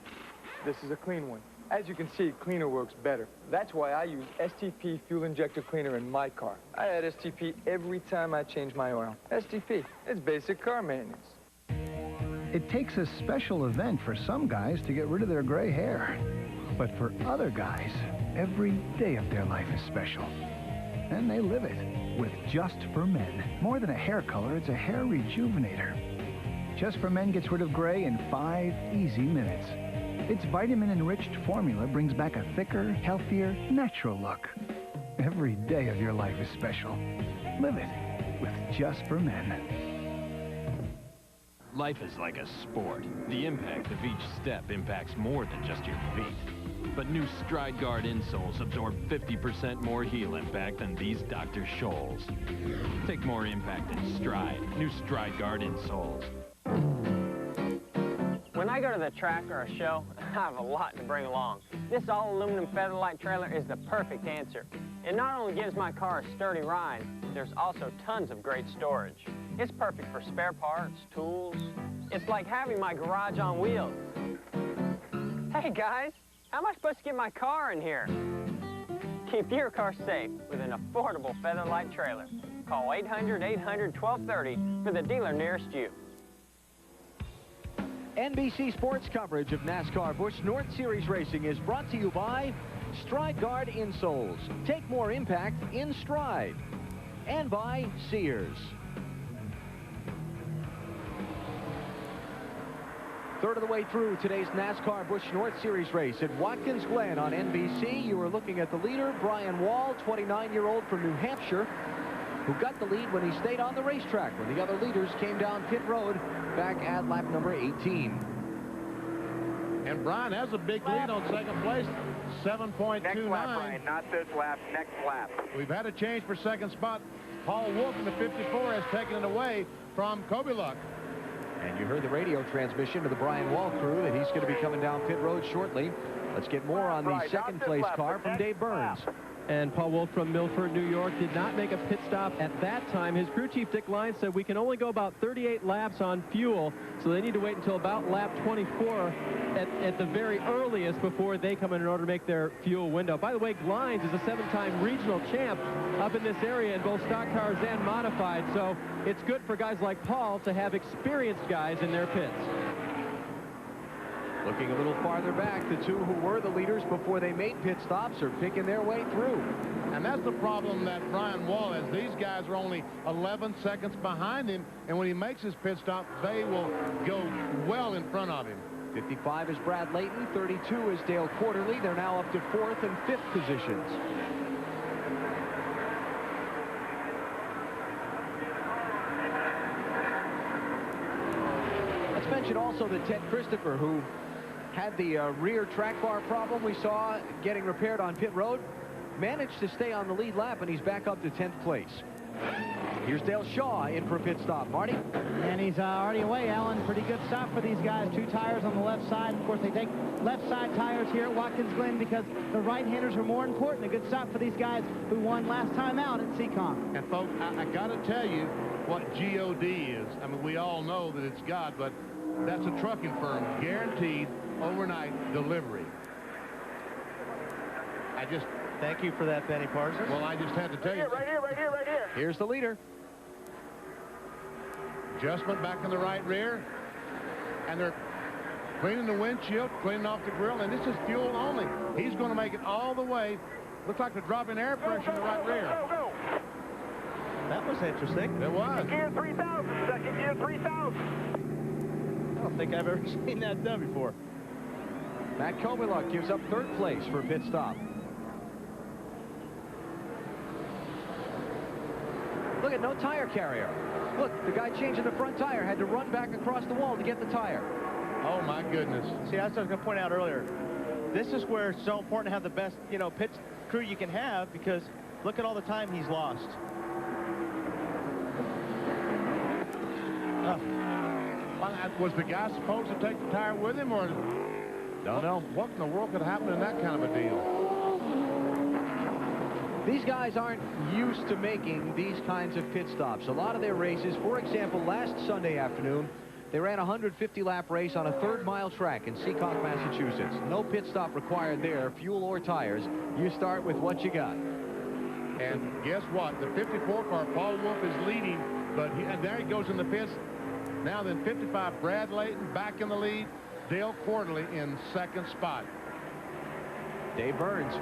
This is a clean one. As you can see, cleaner works better. That's why I use STP fuel injector cleaner in my car. I add STP every time I change my oil. STP, it's basic car maintenance. It takes a special event for some guys to get rid of their gray hair. But for other guys, every day of their life is special. And they live it with Just for Men. More than a hair color, it's a hair rejuvenator. Just for Men gets rid of gray in 5 easy minutes. Its vitamin-enriched formula brings back a thicker, healthier, natural look. Every day of your life is special. Live it with Just for Men. Life is like a sport. The impact of each step impacts more than just your feet. But new Stride Guard insoles absorb 50% more heel impact than these Dr. Scholl's. Take more impact in stride. New Stride Guard insoles. When I go to the track or a show, I have a lot to bring along. This all-aluminum Featherlight trailer is the perfect answer. It not only gives my car a sturdy ride, there's also tons of great storage. It's perfect for spare parts, tools. It's like having my garage on wheels. Hey guys, how am I supposed to get my car in here? Keep your car safe with an affordable Featherlight trailer. Call 800-800-1230 for the dealer nearest you. NBC Sports coverage of NASCAR Busch North Series racing is brought to you by Stride Guard insoles. Take more impact in stride. And by Sears. Third of the way through today's NASCAR Busch North Series race at Watkins Glen on NBC. You are looking at the leader, Brian Wall, 29-year-old from New Hampshire, who got the lead when he stayed on the racetrack when the other leaders came down pit road back at lap number 18. And Brian has a big lead on second place, 7.29. Next lap, Brian, not this lap, next lap. We've had a change for second spot. Paul Wolf in the 54 has taken it away from Kobe Luck. And you heard the radio transmission to the Brian Wall crew that he's going to be coming down pit road shortly. Let's get more on the second place car from Dave Burns. And Paul Wolf from Milford, New York, did not make a pit stop at that time. His crew chief, Dick Lyons, said we can only go about 38 laps on fuel, so they need to wait until about lap 24 at the very earliest before they come in order to make their fuel window. By the way, Lyons is a 7-time regional champ up in this area in both stock cars and modified, so it's good for guys like Paul to have experienced guys in their pits. Looking a little farther back, the two who were the leaders before they made pit stops are picking their way through. And that's the problem that Brian Wall has. These guys are only 11 seconds behind him, and when he makes his pit stop, they will go well in front of him. 55 is Brad Layton, 32 is Dale Quarterly. They're now up to 4th and 5th positions. Let's mention also that Ted Christopher, who had the rear track bar problem we saw getting repaired on pit road, managed to stay on the lead lap, and he's back up to 10th place. Here's Dale Shaw in for a pit stop. Marty? And he's already away, Alan. Pretty good stop for these guys. 2 tires on the left side. Of course, they take left side tires here at Watkins Glen because the right-handers are more important. A good stop for these guys who won last time out at Seacon. And, folks, I got to tell you what GOD is. I mean, we all know that it's God, but that's a trucking firm. Guaranteed overnight delivery. Thank you for that, Benny Parsons. Well, I just had to tell you. Right here, right here, right here. Here's the leader. Adjustment back in the right rear. And they're cleaning the windshield, cleaning off the grill, and this is fuel only. He's going to make it all the way. Looks like they're dropping air pressure in the right rear. Go. That was interesting. It was. Second gear 3,000. Second gear 3,000. I don't think I've ever seen that done before. Matt Kobiluck gives up 3rd place for a pit stop. Look at no tire carrier. Look, the guy changing the front tire had to run back across the wall to get the tire. Oh, my goodness. See, that's what I was going to point out earlier. This is where it's so important to have the best, pit crew you can have, because look at all the time he's lost. Was the guy supposed to take the tire with him, or don't know what in the world could happen in that kind of a deal? These guys aren't used to making these kinds of pit stops. A lot of their races, for example, last Sunday afternoon, They ran a 150-lap race on a 3rd-mile track in Seekonk, Massachusetts. No pit stop required there, fuel or tires. You start with what you got. And guess what? The 54 car, Paul Wolf, is leading, but and there he goes in the pits. Now then, 55, Brad Layton back in the lead. Dale Quarterly in 2nd spot. Dave Burns.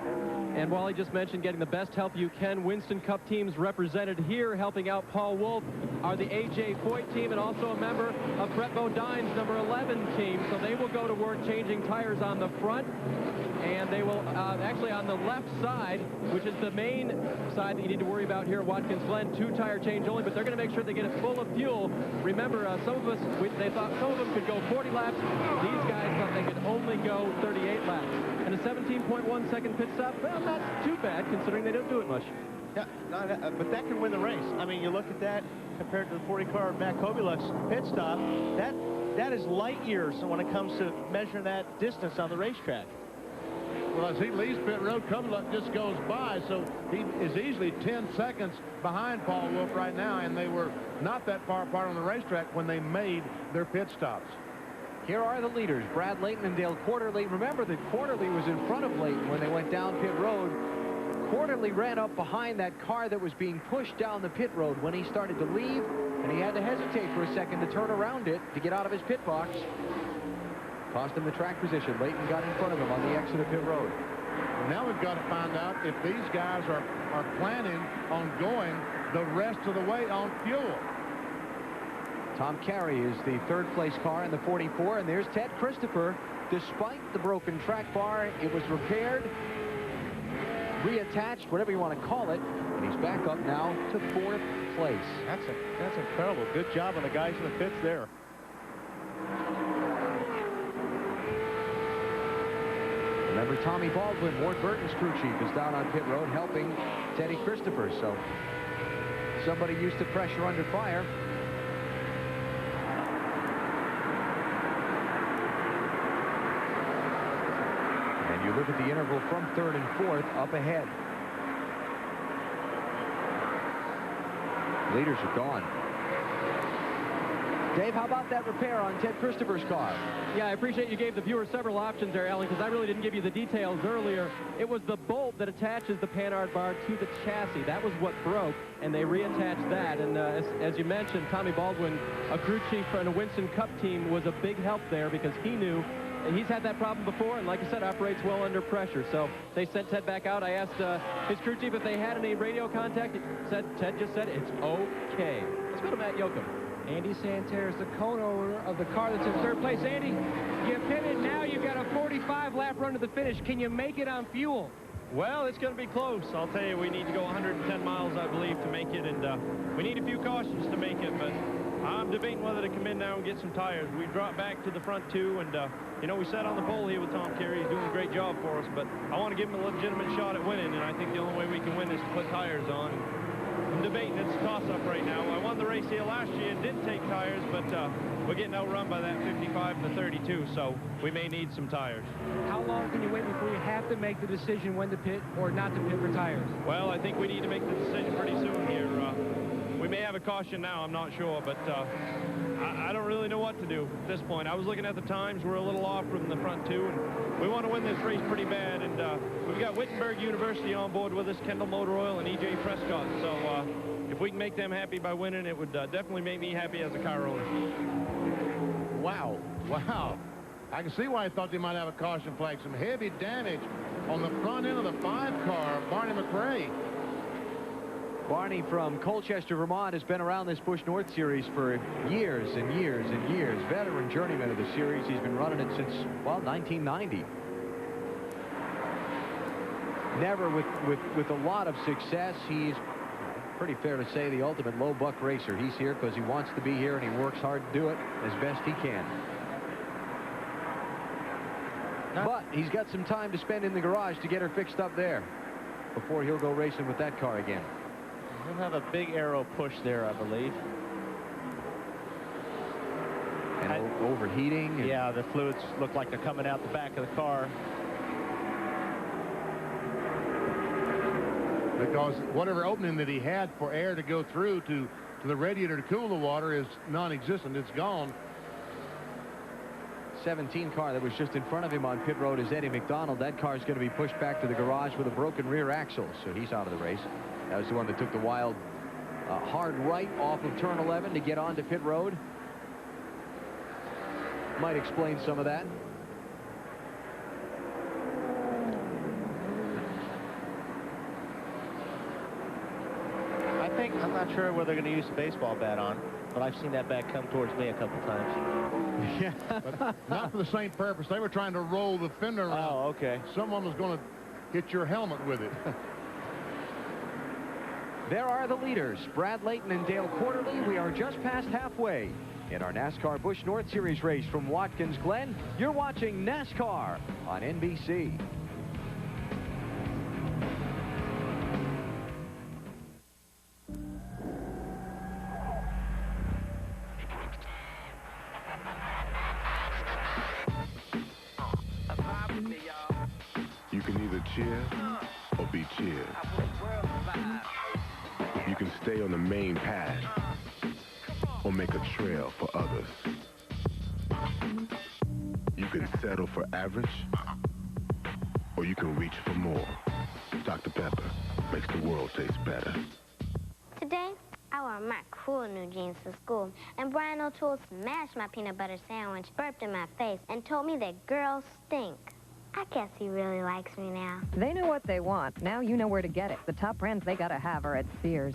And Wally just mentioned getting the best help you can. Winston Cup teams represented here helping out Paul Wolf are the A.J. Foyt team and also a member of Brett Bodine's number 11 team. So they will go to work changing tires on the front. And they will actually on the left side, which is the main side that you need to worry about here at Watkins Glen, 2-tire change only, but they're going to make sure they get it full of fuel. Remember, some of us, they thought some of them could go 40 laps. These guys thought they could only go 38 laps. And a 17.1 second pit stop, well, not too bad considering they don't do it much. Yeah, but that can win the race. I mean, you look at that compared to the 40-car Matt Kobieluk's pit stop, that is light years when it comes to measuring that distance on the racetrack. Well, as he leaves pit road, Kobieluk just goes by, so he is easily 10 seconds behind Paul Wolf right now, and they were not that far apart on the racetrack when they made their pit stops. Here are the leaders, Brad Layton and Dale Quarterly. Remember that Quarterly was in front of Layton when they went down pit road. Quarterly ran up behind that car that was being pushed down the pit road when he started to leave, and he had to hesitate for a second to turn around it to get out of his pit box. Cost him the track position. Layton got in front of him on the exit of pit road. Now we've got to find out if these guys are planning on going the rest of the way on fuel. Tom Carey is the 3rd-place car in the 44, and there's Ted Christopher. Despite the broken track bar, it was repaired, reattached, whatever you want to call it, and he's back up now to 4th place. That's incredible. Good job on the guys in the pits there. Remember, Tommy Baldwin, Ward Burton's crew chief, is down on pit road helping Teddy Christopher. So somebody used to pressure under fire. And you look at the interval from 3rd and 4th up ahead. Leaders are gone. Dave, how about that repair on Ted Christopher's car? Yeah, I appreciate you gave the viewers several options there, Alan, because I really didn't give you the details earlier. It was the bolt that attaches the Panhard bar to the chassis. That was what broke, and they reattached that. And as you mentioned, Tommy Baldwin, a crew chief for a Winston Cup team, was a big help there because he knew he's had that problem before, and like I said, operates well under pressure. So they sent Ted back out. I asked his crew chief if they had any radio contact. Ted just said it's okay. Let's go to Matt Yoakum. Andy Santerre is the co-owner of the car that's in 3rd place. Andy, you pitted now. You've got a 45-lap run to the finish. Can you make it on fuel? Well, it's going to be close. I'll tell you, we need to go 110 miles, I believe, to make it, and we need a few cautions to make it, but I'm debating whether to come in now and get some tires. We dropped back to the front two, and, you know, we sat on the pole here with Tom Carey. He's doing a great job for us, but I want to give him a legitimate shot at winning, and I think the only way we can win is to put tires on. I'm debating. It's a toss-up right now. I won the race here last year and didn't take tires, but we're getting outrun by that 55 to 32, so we may need some tires. How long can you wait before you have to make the decision when to pit or not to pit for tires? Well, I think we need to make the decision pretty soon here. We may have a caution now, I'm not sure, but I don't really know what to do at this point. I was looking at the times. We're a little off from the front two, and we want to win this race pretty bad. And we've got Wittenberg University on board with us, Kendall Motor Oil, and E.J. Prescott. So if we can make them happy by winning, it would definitely make me happy as a car owner. Wow. Wow. I can see why I thought they might have a caution flag. Some heavy damage on the front end of the 5 car, Barney McRae. Barney from Colchester, Vermont, has been around this Busch North Series for years and years and years. Veteran journeyman of the series. He's been running it since, well, 1990. Never with a lot of success. He's pretty fair to say the ultimate low buck racer. He's here because he wants to be here, and he works hard to do it as best he can. But he's got some time to spend in the garage to get her fixed up there before he'll go racing with that car again. He'll have a big aero push there, I believe. And overheating. And yeah, the fluids look like they're coming out the back of the car. Because whatever opening that he had for air to go through to the radiator to cool the water is non-existent. It's gone. 17 car that was just in front of him on pit road is Eddie McDonald. That car is going to be pushed back to the garage with a broken rear axle, so he's out of the race. That was the one that took the wild hard right off of turn 11 to get onto pit road. Might explain some of that. I'm not sure where they're going to use the baseball bat on, but I've seen that bat come towards me a couple times. Yeah. But not for the same purpose. They were trying to roll the fender around. Oh, okay. Someone was going to hit your helmet with it. There are the leaders, Brad Layton and Dale Quarterly. We are just past halfway in our NASCAR Busch North Series race from Watkins Glen. You're watching NASCAR on NBC. You can either cheer or be cheered. You can stay on the main path or make a trail for others. You can settle for average or you can reach for more. Dr. Pepper makes the world taste better. Today, I wore my cool new jeans to school, and Brian O'Toole smashed my peanut butter sandwich, burped in my face, and told me that girls stink. I guess he really likes me now. They know what they want. Now you know where to get it. The top brands they gotta have are at Sears.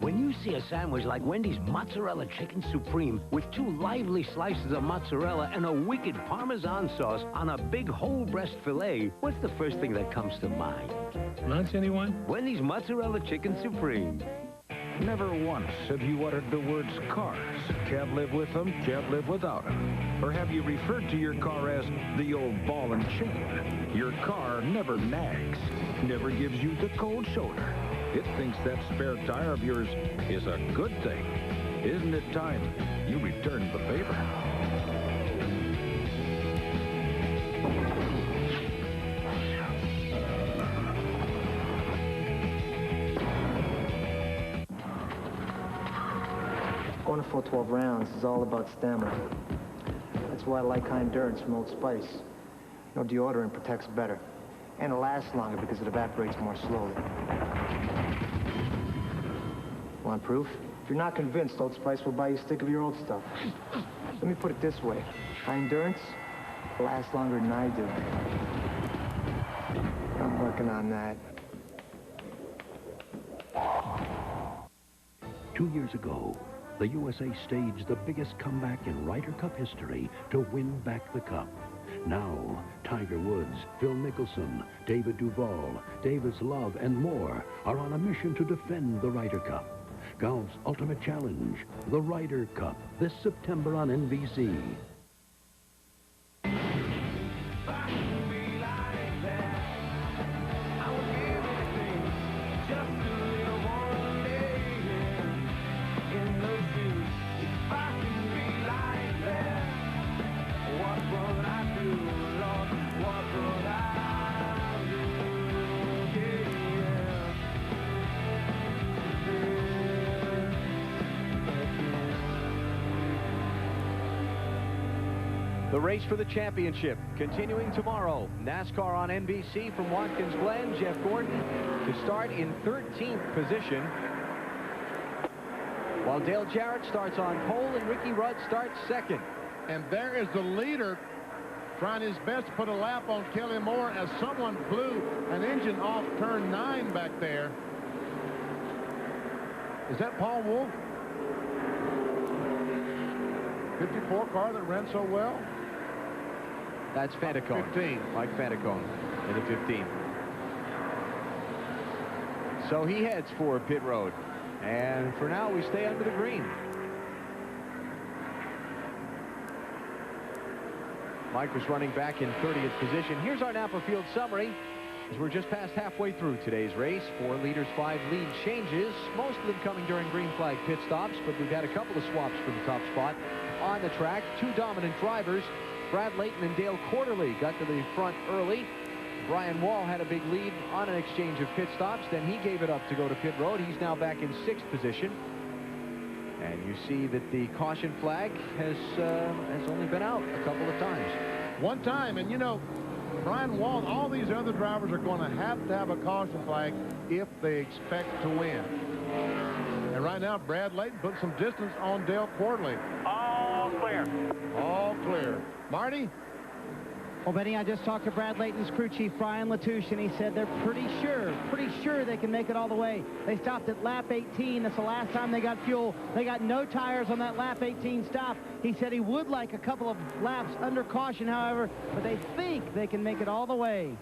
When you see a sandwich like Wendy's Mozzarella Chicken Supreme with 2 lively slices of mozzarella and a wicked Parmesan sauce on a big whole breast filet, what's the first thing that comes to mind? Lunch, anyone? Wendy's Mozzarella Chicken Supreme. Never once have you uttered the words cars. Can't live with them, can't live without them. Or have you referred to your car as the old ball and chain? Your car never nags, never gives you the cold shoulder. It thinks that spare tire of yours is a good thing. Isn't it time you returned the favor? Going a full 12 rounds is all about stamina. That's why I like high endurance from Old Spice. No deodorant protects better. And it lasts longer because it evaporates more slowly. Want proof? If you're not convinced, Old Spice will buy you a stick of your old stuff. Let me put it this way. High endurance lasts longer than I do. I'm working on that. 2 years ago, the USA staged the biggest comeback in Ryder Cup history to win back the Cup. Now, Tiger Woods, Phil Mickelson, David Duval, Davis Love, and more are on a mission to defend the Ryder Cup. Golf's ultimate challenge, the Ryder Cup, this September on NBC. The race for the championship continuing tomorrow. NASCAR on NBC from Watkins Glen. Jeff Gordon to start in 13th position, while Dale Jarrett starts on pole and Ricky Rudd starts second. And there is the leader trying his best to put a lap on Kelly Moore as someone blew an engine off turn 9 back there. Is that Paul Wolf? 54 car that ran so well? That's Fantacone. 15. Mike Fantacone in the 15. So he heads for pit road. And for now, we stay under the green. Mike was running back in 30th position. Here's our Napa Field summary as we're just past halfway through today's race. 4 leaders, 5 lead changes, most of them coming during green flag pit stops, but we've had a couple of swaps for the top spot on the track. 2 dominant drivers. Brad Layton and Dale Quarterly got to the front early. Brian Wall had a big lead on an exchange of pit stops. Then he gave it up to go to pit road. He's now back in 6th position. And you see that the caution flag has only been out a couple of times. One time, and you know, Brian Wall, all these other drivers are going to have a caution flag if they expect to win. And right now, Brad Layton put some distance on Dale Quarterly. All clear. All clear. Marty? Well, Benny, I just talked to Brad Layton's crew chief, Brian Latouche, and he said they're pretty sure they can make it all the way. They stopped at lap 18. That's the last time they got fuel. They got no tires on that lap 18 stop. He said he would like a couple of laps under caution, however, but they think they can make it all the way.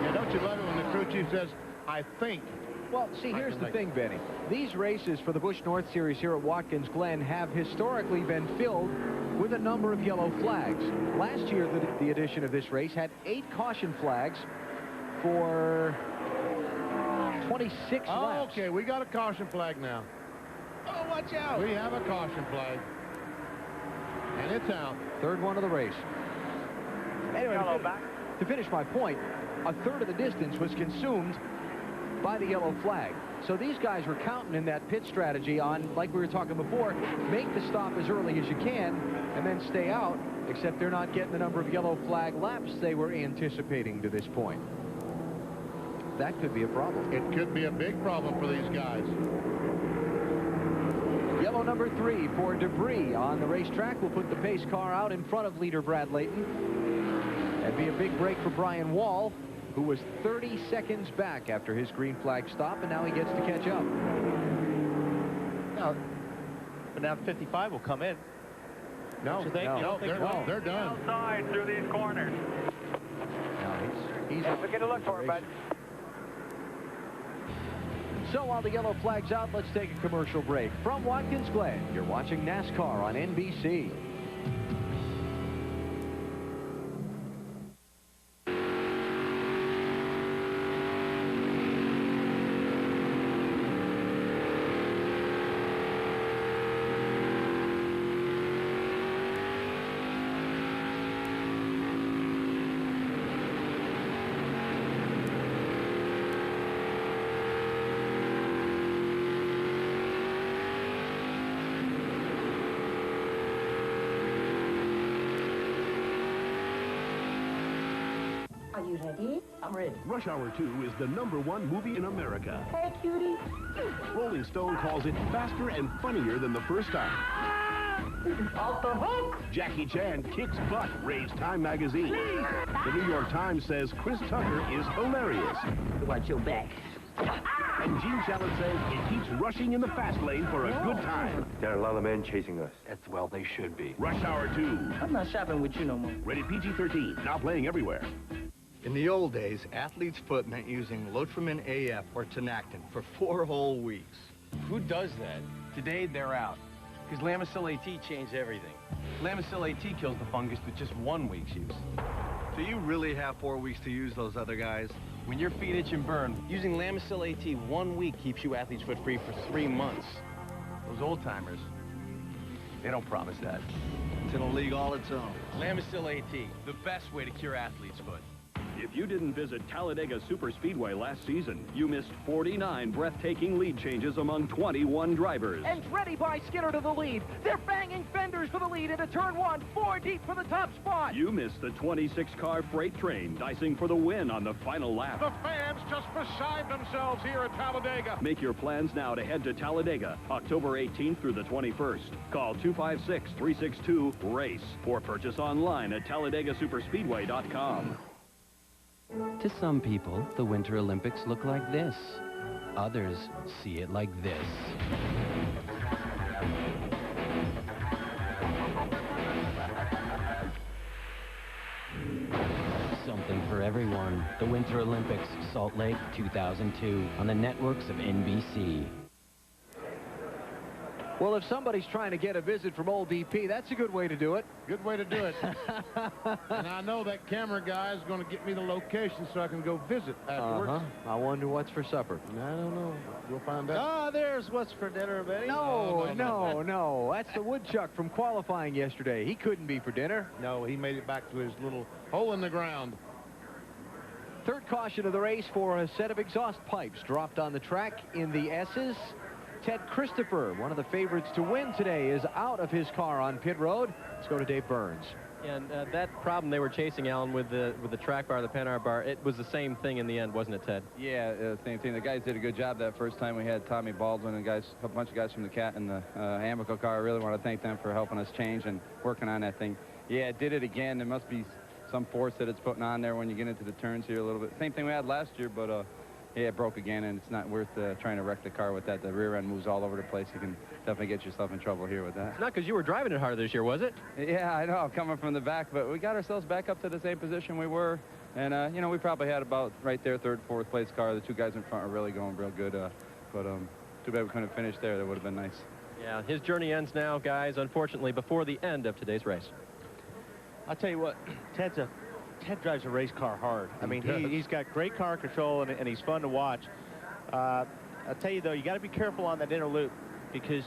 Yeah, don't you love it when the crew chief says, I think? Well, see, here's the thing, Benny. These races for the Busch North Series here at Watkins Glen have historically been filled with a number of yellow flags. Last year, the edition of this race had 8 caution flags for 26 laps. Okay, we got a caution flag now. Oh, watch out. We have a caution flag. And it's out. Third one of the race. Anyway, to finish my point, a third of the distance was consumed by the yellow flag. So these guys were counting in that pit strategy on, like we were talking before, make the stop as early as you can and then stay out, except they're not getting the number of yellow flag laps they were anticipating to this point. That could be a problem. It could be a big problem for these guys. Yellow number 3 for debris on the racetrack will put the pace car out in front of leader Brad Layton. That'd be a big break for Brian Wall, who was 30 seconds back after his green flag stop, and now he gets to catch up. No, but now 55 will come in. No, they're done. Outside through these corners. No, he's We're going to look for it, bud. So while the yellow flag's out, let's take a commercial break. From Watkins Glen, you're watching NASCAR on NBC. Are you ready? I'm ready. Rush Hour 2 is the #1 movie in America. Hey, cutie. Rolling Stone calls it faster and funnier than the first time. Off the hook. Jackie Chan kicks butt, raves Time magazine. The New York Times says Chris Tucker is hilarious. Watch your back. And Gene Shalit says it keeps rushing in the fast lane for a good time. There are a lot of men chasing us. Well, they should be. Rush Hour 2. I'm not shopping with you no more. Rated PG-13. Now playing everywhere. In the old days, athlete's foot meant using Lotrimin AF or Tenactin for 4 whole weeks. Who does that? Today, they're out. Because Lamisil AT changed everything. Lamisil AT kills the fungus with just 1 week's use. So you really have 4 weeks to use those other guys? When your feet itch and burn, using Lamisil AT 1 week keeps you athlete's foot free for 3 months. Those old-timers, they don't promise that. It's in a league all its own. Lamisil AT, the best way to cure athlete's foot. If you didn't visit Talladega Superspeedway last season, you missed 49 breathtaking lead changes among 21 drivers. Andretti by Skinner to the lead. They're banging fenders for the lead into turn 1, 4 deep for the top spot. You missed the 26-car freight train dicing for the win on the final lap. The fans just beside themselves here at Talladega. Make your plans now to head to Talladega, October 18th through the 21st. Call 256-362-RACE or purchase online at TalladegaSuperspeedway.com. To some people, the Winter Olympics look like this. Others see it like this. Something for everyone. The Winter Olympics, Salt Lake 2002, on the networks of NBC. Well, if somebody's trying to get a visit from old DP, that's a good way to do it. Good way to do it. And I know that camera guy is going to get me the location so I can go visit afterwards. I wonder what's for supper. I don't know. We'll find out. Ah, there's what's for dinner, Benny. No. That's the woodchuck from qualifying yesterday. He couldn't be for dinner. No, he made it back to his little hole in the ground. Third caution of the race for a set of exhaust pipes dropped on the track in the S's. Ted Christopher, one of the favorites to win today, is out of his car on pit road. Let's go to Dave Burns. And that problem they were chasing, Alan, with the track bar, the Panhard bar, it was the same thing in the end, wasn't it, Ted? Yeah, same thing. The guys did a good job that first time. We had Tommy Baldwin and a bunch of guys from the Cat and the Amico car. I really want to thank them for helping us change and working on that thing. Yeah, it did it again. There must be some force that it's putting on there when you get into the turns here a little bit. Same thing we had last year, but yeah, it broke again, and it's not worth trying to wreck the car with that. The rear end moves all over the place. You can definitely get yourself in trouble here with that. It's not because you were driving it harder this year, was it? Yeah, I know, coming from the back, but we got ourselves back up to the same position we were. And, you know, we probably had about right there, third, fourth place car. The two guys in front are really going real good. But too bad we couldn't finish there. That would have been nice. Yeah, his journey ends now, guys, unfortunately, before the end of today's race. I'll tell you what, Ted drives a race car hard. I mean, he's got great car control, and he's fun to watch. I'll tell you, though, you got to be careful on that inner loop because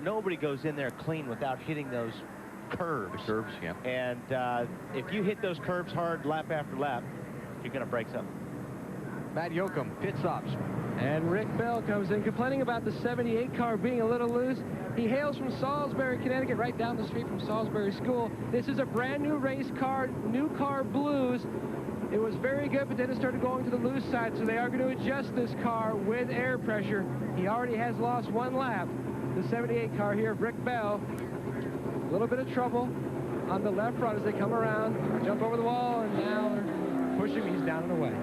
nobody goes in there clean without hitting those curves. The curves, yeah. And if you hit those curves hard lap after lap, you're going to break something. Matt Yoakum, pit stops. And Rick Bell comes in complaining about the 78 car being a little loose. He hails from Salisbury, Connecticut, right down the street from Salisbury School. This is a brand new race car, new car blues. It was very good, but then it started going to the loose side, so they are going to adjust this car with air pressure. He already has lost one lap. The 78 car here, Rick Bell, a little bit of trouble on the left front as they come around, jump over the wall, and now they're pushing. He's down and away.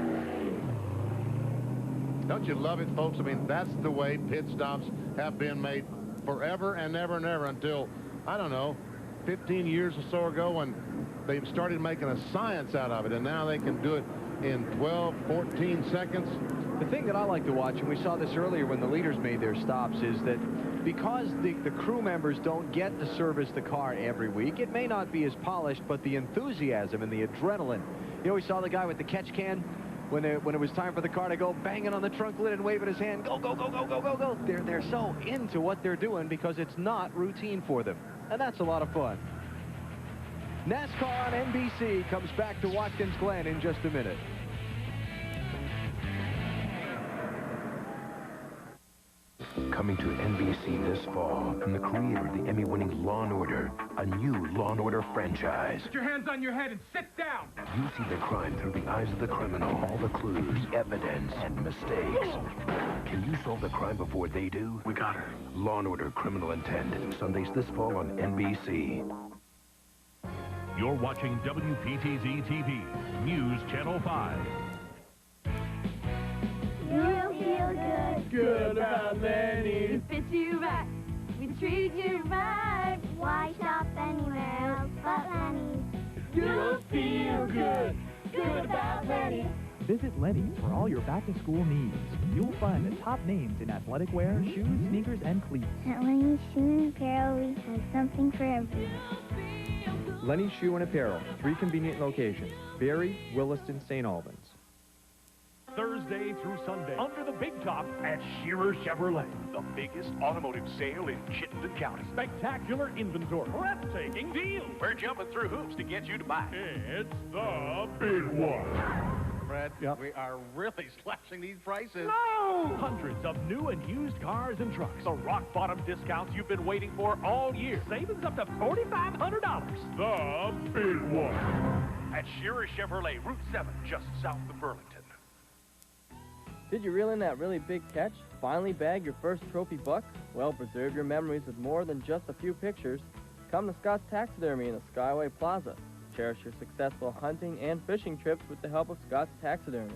Don't you love it, folks? I mean, that's the way pit stops have been made forever and ever and ever until, I don't know, 15 years or so ago when they started making a science out of it, and now they can do it in 12, 14 seconds. The thing that I like to watch, and we saw this earlier when the leaders made their stops, is that because the crew members don't get to service the car every week, it may not be as polished, but the enthusiasm and the adrenaline. You know, we saw the guy with the catch can when it was time for the car to go, banging on the trunk lid and waving his hand, go, go, go, go, go, go, go. They're so into what they're doing because it's not routine for them. And that's a lot of fun. NASCAR on NBC comes back to Watkins Glen in just a minute. Coming to NBC this fall from the creator of the Emmy-winning Law & Order, a new Law & Order franchise. Put your hands on your head and sit down. You see the crime through the eyes of the criminal, all the clues, evidence, and mistakes. Can you solve the crime before they do? We got her. Law & Order Criminal Intent, Sundays this fall on NBC. You're watching WPTZ TV, News Channel 5. You'll feel good. Good about Lenny. We fit you right. We treat you right. Why shop anywhere else but Lenny's? You'll feel good. Good about Lenny. Visit Lenny's for all your back-to-school needs. You'll find the top names in athletic wear, shoes, sneakers, and cleats. At Lenny's Shoe and Apparel, we have something for everyone. Lenny's Shoe and Apparel, 3 convenient locations: Barry, Williston, St. Albans. Thursday through Sunday, under the big top at Shearer Chevrolet. The biggest automotive sale in Chittenden County. Spectacular inventory. Breathtaking deals. We're jumping through hoops to get you to buy. It's the big one. Fred, we are really slashing these prices. No! Hundreds of new and used cars and trucks. The rock-bottom discounts you've been waiting for all year. Savings up to $4,500. The big one. At Shearer Chevrolet, Route 7, just south of Burlington. Did you reel in that really big catch? Finally bag your first trophy buck? Well, preserve your memories with more than just a few pictures. Come to Scott's Taxidermy in the Skyway Plaza. Cherish your successful hunting and fishing trips with the help of Scott's Taxidermy.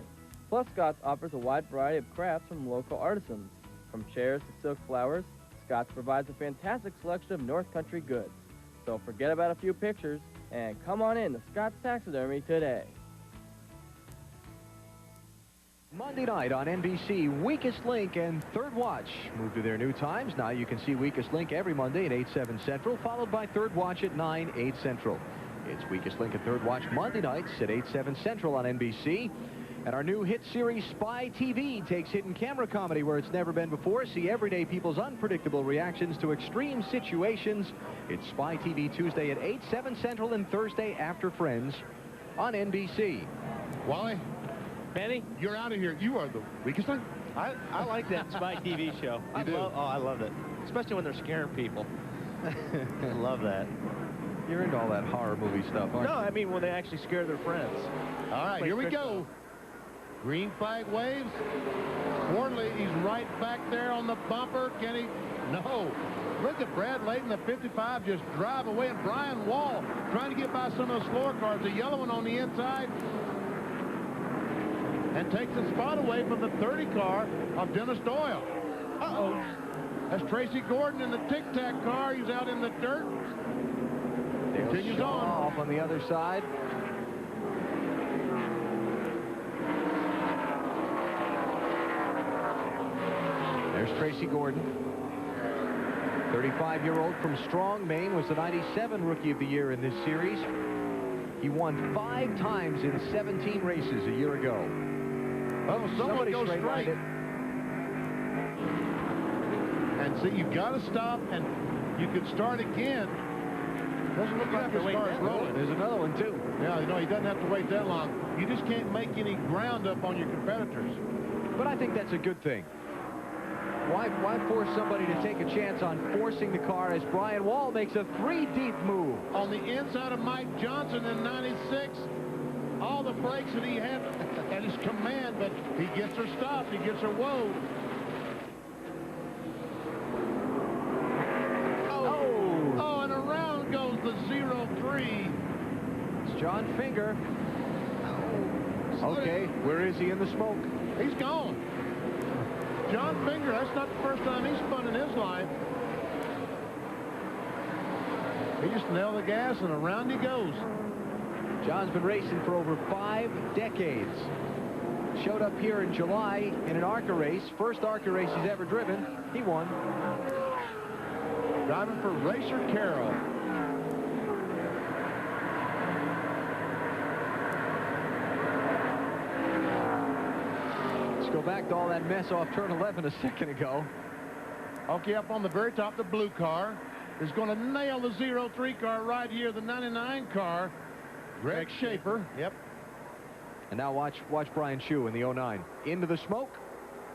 Plus, Scott's offers a wide variety of crafts from local artisans. From chairs to silk flowers, Scott's provides a fantastic selection of North Country goods. So forget about a few pictures and come on in to Scott's Taxidermy today. Monday night on NBC, Weakest Link and Third Watch move to their new times. Now you can see Weakest Link every Monday at 8, 7 Central, followed by Third Watch at 9, 8 Central. It's Weakest Link and Third Watch Monday nights at 8, 7 Central on NBC. And our new hit series, Spy TV, takes hidden camera comedy where it's never been before. See everyday people's unpredictable reactions to extreme situations. It's Spy TV Tuesday at 8, 7 Central and Thursday after Friends on NBC. Wally? Benny? You're out of here. You are the weakest link. I like that Spy TV show. I love it. Especially when they're scaring people. I love that. You're into all that horror movie stuff, aren't you? No, I mean when they actually scare their friends. All right, here we go. Green flag waves. Worley, he's right back there on the bumper. Can he? No. Look at Brad Layton, the 55, just drive away. And Brian Wall trying to get by some of those slower cars. The yellow one on the inside. And takes the spot away from the 30 car of Dennis Doyle. Uh-oh. That's Tracy Gordon in the Tic Tac car. He's out in the dirt. Continues on. Off on the other side. There's Tracy Gordon. 35-year-old from Strong, Maine, was the 97 Rookie of the Year in this series. He won 5 times in 17 races a year ago. Oh, somebody goes straight. And see, you've got to stop, and you could start again. Doesn't look like this car is rolling. There's another one, too. Yeah, you know, he doesn't have to wait that long. You just can't make any ground up on your competitors. But I think that's a good thing. Why force somebody to take a chance on forcing the car as Brian Wall makes a 3-deep move? On the inside of Mike Johnson in 96. All the brakes that he had at his command, but he gets her stopped. He gets her whoa. Oh, and around goes the 0-3. It's John Finger. Okay, where is he in the smoke? He's gone. John Finger, that's not the first time he's spun in his life. He just nailed the gas, and around he goes. John's been racing for over 5 decades. Showed up here in July in an ARCA race. First ARCA race he's ever driven. He won. Driving for Racer Carroll. Let's go back to all that mess off turn 11 a second ago. Okay, up on the very top, the blue car is going to nail the 0-3 car right here, the 99 car. Greg Schaefer. Yep. And now watch Brian Shue in the 09. Into the smoke.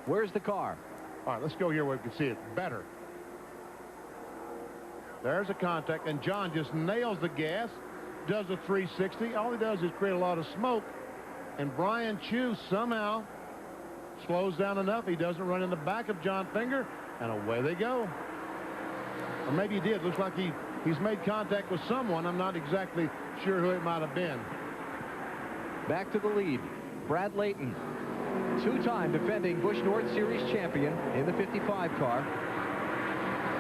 Where's the car? All right, let's go here where we can see it better. There's a contact, and John just nails the gas, does a 360. All he does is create a lot of smoke, and Brian Shue somehow slows down enough. He doesn't run in the back of John Finger, and away they go. Or maybe he did. Looks like he's made contact with someone. I'm not exactly sure who it might have been. Back to the lead. Brad Layton, 2-time defending Busch North Series champion in the 55 car.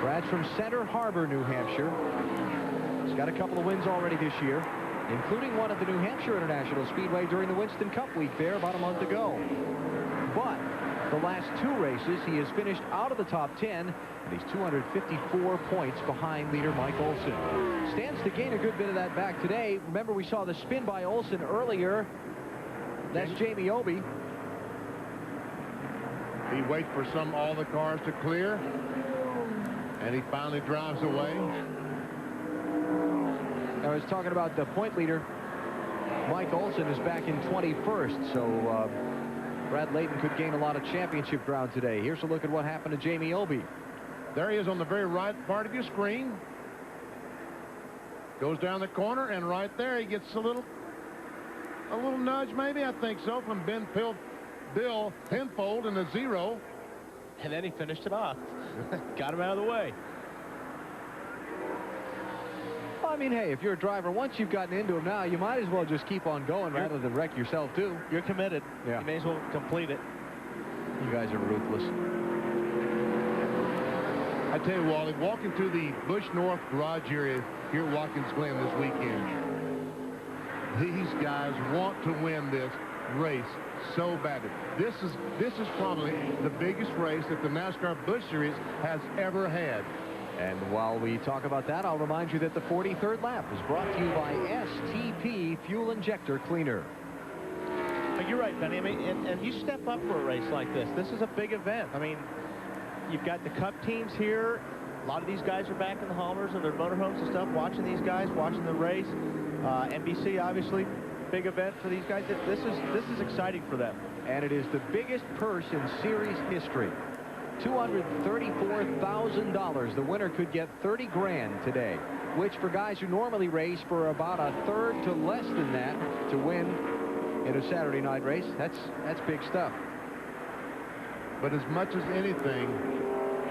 Brad's from Center Harbor, New Hampshire. He's got a couple of wins already this year, including one at the New Hampshire International Speedway during the Winston Cup week there about a month ago. But the last 2 races, he has finished out of the top 10, and he's 254 points behind leader Mike Olson. Stands to gain a good bit of that back today. Remember, we saw the spin by Olson earlier. That's Jamie Obey. He waits for all the cars to clear, and he finally drives away. I was talking about the point leader. Mike Olson is back in 21st, so Brad Layton could gain a lot of championship ground today. Here's a look at what happened to Jamie Obey. There he is on the very right part of your screen. Goes down the corner, and right there he gets a little nudge, maybe, I think so, from Bill Penfold in the 0. And then he finished it off. Got him out of the way. Well, I mean, hey, if you're a driver, once you've gotten into him now, you might as well just keep on going rather than wreck yourself, too. You're committed. Yeah. You may as well complete it. You guys are ruthless. I tell you, Wally, walking through the Busch North garage area here at Watkins Glen this weekend, these guys want to win this race so badly. This is probably the biggest race that the NASCAR Busch Series has ever had. And while we talk about that, I'll remind you that the 43rd lap is brought to you by STP Fuel Injector Cleaner. You're right, Benny. I mean, and you step up for a race like this. This is a big event. I mean, you've got the Cup teams here. A lot of these guys are back in the Haulmers and their motorhomes and stuff, watching these guys, watching the race. NBC, obviously, big event for these guys. This is exciting for them. and it is the biggest purse in series history. $234,000. The winner could get 30 grand today, which for guys who normally race for about a third to less than that to win in a Saturday night race, that's big stuff. But as much as anything,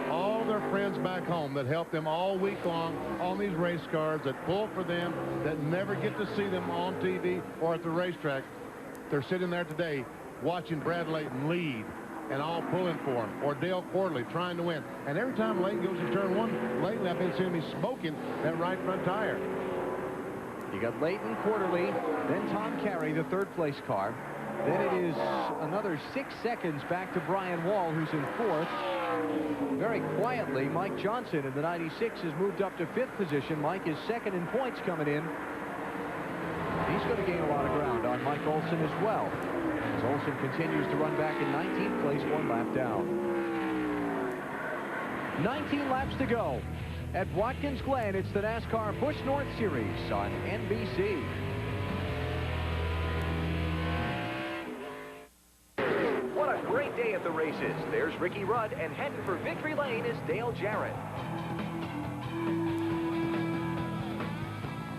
all their friends back home that help them all week long on these race cars, that pull for them, that never get to see them on TV or at the racetrack, they're sitting there today watching Brad Layton lead and all pulling for him, or Dale Quarterly trying to win. And every time Layton goes to turn one, lately I've been seeing him smoking that right front tire. You got Layton, Quarterly, then Tom Carey, the third-place car. Then it is another 6 seconds back to Brian Wall, who's in fourth. Very quietly, Mike Johnson in the 96 has moved up to 5th position. Mike is second in points coming in. He's going to gain a lot of ground on Mike Olson as well, as Olson continues to run back in 19th place, 1 lap down. 19 laps to go. At Watkins Glen, it's the NASCAR Busch North Series on NBC. What a great day at the races. There's Ricky Rudd, and heading for victory lane is Dale Jarrett.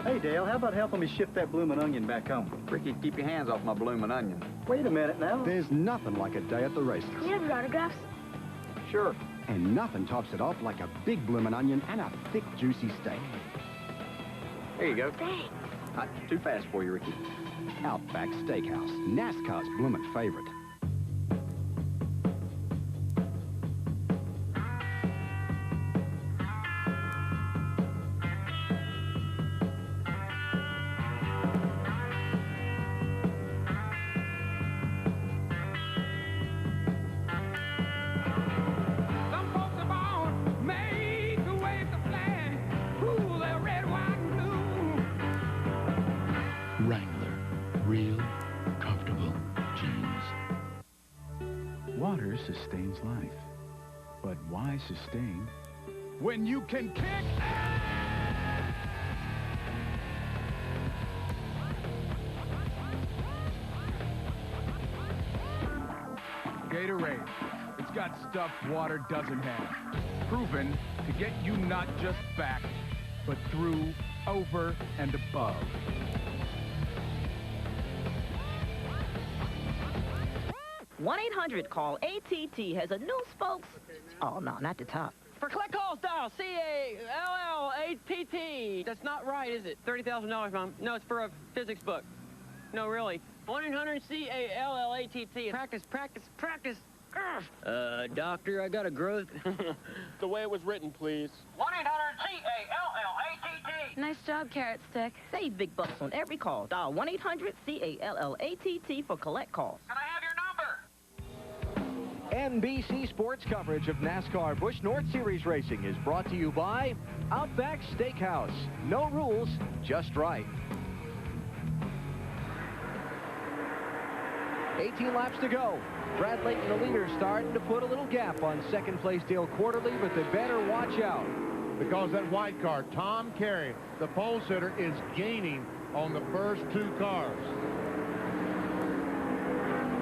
Hey, Dale, how about helping me shift that bloomin' onion back home? Ricky, keep your hands off my bloomin' onion. Wait a minute now. There's nothing like a day at the races. You have your autographs? Sure. And nothing tops it off like a big bloomin' onion and a thick, juicy steak. Here you go. Thanks. Not too fast for you, Ricky. Outback Steakhouse, NASCAR's bloomin' favorite. Wrangler, real, comfortable jeans. Water sustains life. But why sustain when you can kick ass? Gatorade. It's got stuff water doesn't have. Proven to get you not just back, but through, over, and above. 1-800-CALL-ATT has a new spokes. Oh, no, not the top. For collect calls, dial C-A-L-L-A-T-T. That's not right, is it? $30,000, Mom. No, it's for a physics book. No, really. 1-800-C-A-L-L-A-T-T. Practice, practice, practice. Doctor, I got a growth. The way it was written, please. 1-800-C-A-L-L-A-T-T. Nice job, Carrot Stick. Save big bucks on every call. Dial 1-800-C-A-L-L-A-T-T for collect calls. Can I have your number? NBC Sports coverage of NASCAR Busch North Series racing is brought to you by Outback Steakhouse. No rules, just right. 18 laps to go. Brad Layton, the leader, starting to put a little gap on second place Dale Quarterly, but they better watch out. Because that white car, Tom Carey, the pole sitter, is gaining on the first 2 cars.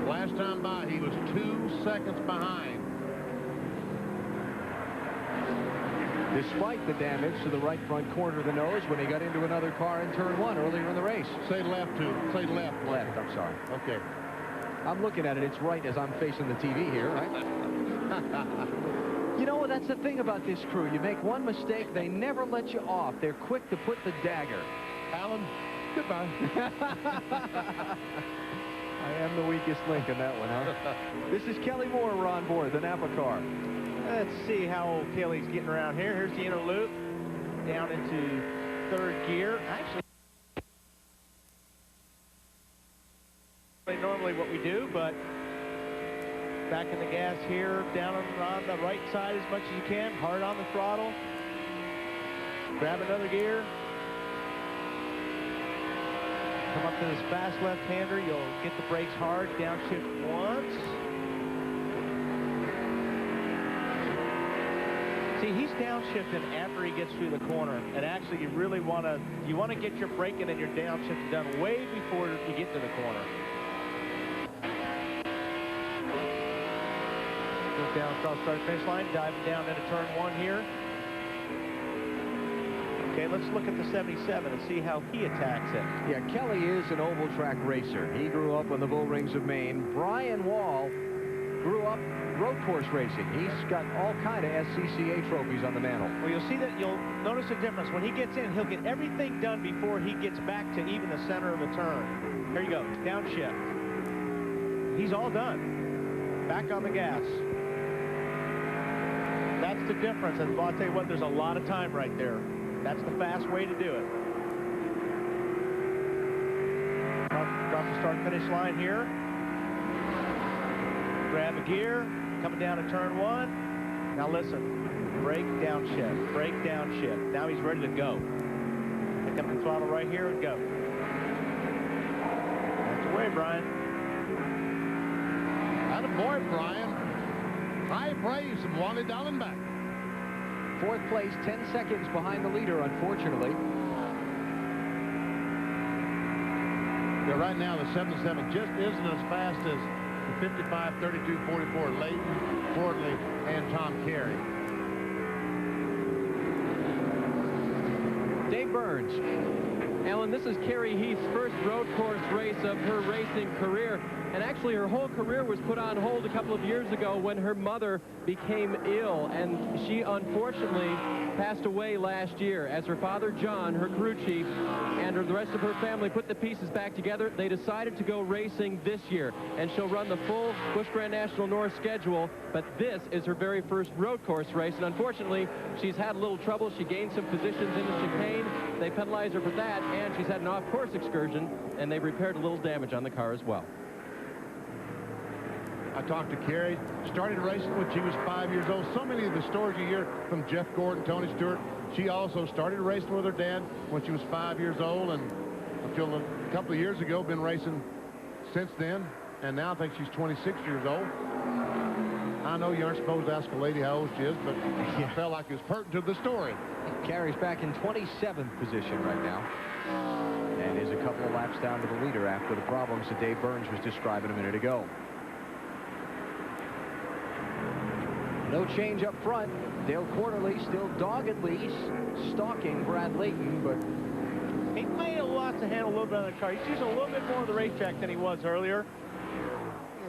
Last time by, he was 2 seconds behind. Despite the damage to the right front corner of the nose when he got into another car in turn 1 earlier in the race. Say left, too. Say left. Left, I'm sorry. Okay. I'm looking at it. It's right as I'm facing the TV here, right? You know, that's the thing about this crew. You make one mistake, they never let you off. They're quick to put the dagger. Alan, goodbye. I am the weakest link in that one, huh? This is Kelly Moore. We're on board the Napa car. Let's see how Kelly's getting around here. Here's the inner loop. Down into 3rd gear. Actually, normally what we do, but back in the gas here, down on the right side as much as you can, hard on the throttle. Grab another gear. Come up to this fast left-hander, you'll get the brakes hard, downshift once. See, he's downshifting after he gets through the corner, and actually you really want to get your braking and your downshift done way before you get to the corner. down across start finish line, diving down into turn 1 here. Okay, let's look at the 77 and see how he attacks it. Yeah, Kelly is an oval track racer. He grew up on the Bull Rings of Maine. Brian Wall grew up road course racing. He's got all kind of SCCA trophies on the mantle. Well, you'll see that, you'll notice a difference. When he gets in, he'll get everything done before he gets back to even the center of the turn. Here you go, downshift. He's all done. Back on the gas. That's the difference. And I'll tell you what, there's a lot of time right there. That's the fast way to do it. Across the start-finish line here. Grab a gear, coming down to turn 1. Now listen, brake, downshift, brake, downshift. Now he's ready to go. Pick up the throttle right here and go. That's the way, Brian. Attaboy, Brian. High praise from Wally Dallenbach. 4th place, 10 seconds behind the leader, unfortunately. Yeah, right now the 77 just isn't as fast as the 55, 32, 44, Leighton, Fordley, and Tom Carey. Dave Burns. Alan, this is Carrie Heath's first road course race of her racing career. And actually, her whole career was put on hold a couple of years ago when her mother became ill. And she unfortunately passed away last year as her father, John, her crew chief, and the rest of her family put the pieces back together. They decided to go racing this year. And she'll run the full Busch Grand National North schedule. But this is her very first road course race. And unfortunately, she's had a little trouble. She gained some positions in the chicane. They penalized her for that. And she's had an off-course excursion. And they've repaired a little damage on the car as well. I talked to Carrie, started racing when she was 5 years old. So many of the stories you hear from Jeff Gordon, Tony Stewart. She also started racing with her dad when she was 5 years old, and until a couple of years ago, been racing since then. And now I think she's 26 years old. I know you aren't supposed to ask a lady how old she is, but I felt like it was pertinent to the story. Carrie's back in 27th position right now. And is a couple of laps down to the leader after the problems that Dave Burns was describing a minute ago. No change up front. Dale Quarterly still doggedly stalking Brad Layton, but he may have lost the handle a little bit on the car. He's using a little bit more of the racetrack than he was earlier.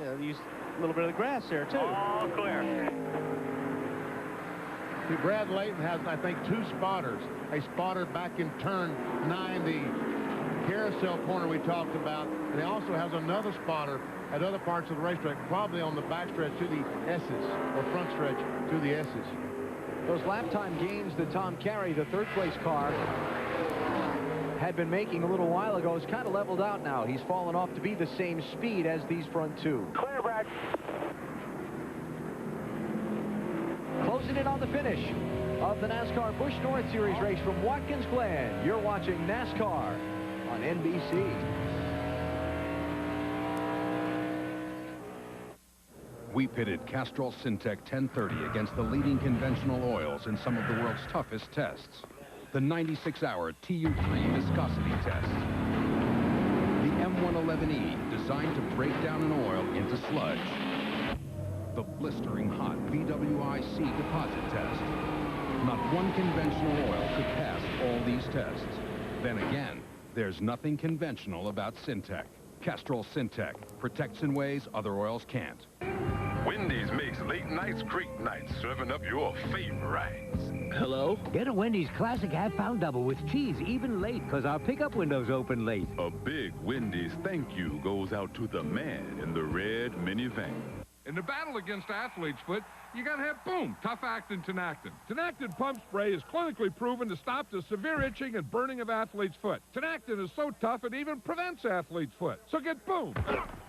Yeah, he used a little bit of the grass there, too. All clear. See, Brad Layton has, I think, 2 spotters. A spotter back in turn 9, the carousel corner we talked about, and he also has another spotter at other parts of the racetrack, probably on the backstretch to the S's, or front stretch to the S's. Those lap time gains that Tom Carey, the 3rd place car, had been making a little while ago is kind of leveled out now. He's fallen off to be the same speed as these front 2. Clear, Brad. Closing in on the finish of the NASCAR Busch North Series race from Watkins Glen. You're watching NASCAR on NBC. We pitted Castrol Syntec 1030 against the leading conventional oils in some of the world's toughest tests. The 96-hour TU3 viscosity test. The M111E, designed to break down an oil into sludge. The blistering hot BWIC deposit test. Not one conventional oil could pass all these tests. Then again, there's nothing conventional about Syntec. Castrol Syntec protects in ways other oils can't. Wendy's makes late nights great nights, serving up your favorites. Hello? Get a Wendy's Classic half-pound double with cheese, even late, because our pickup window's open late. A big Wendy's thank you goes out to the man in the red minivan. In the battle against athlete's foot, you gotta have, boom, tough-actin Tinactin. Tinactin pump spray is clinically proven to stop the severe itching and burning of athlete's foot. Tinactin is so tough it even prevents athlete's foot. So get, boom,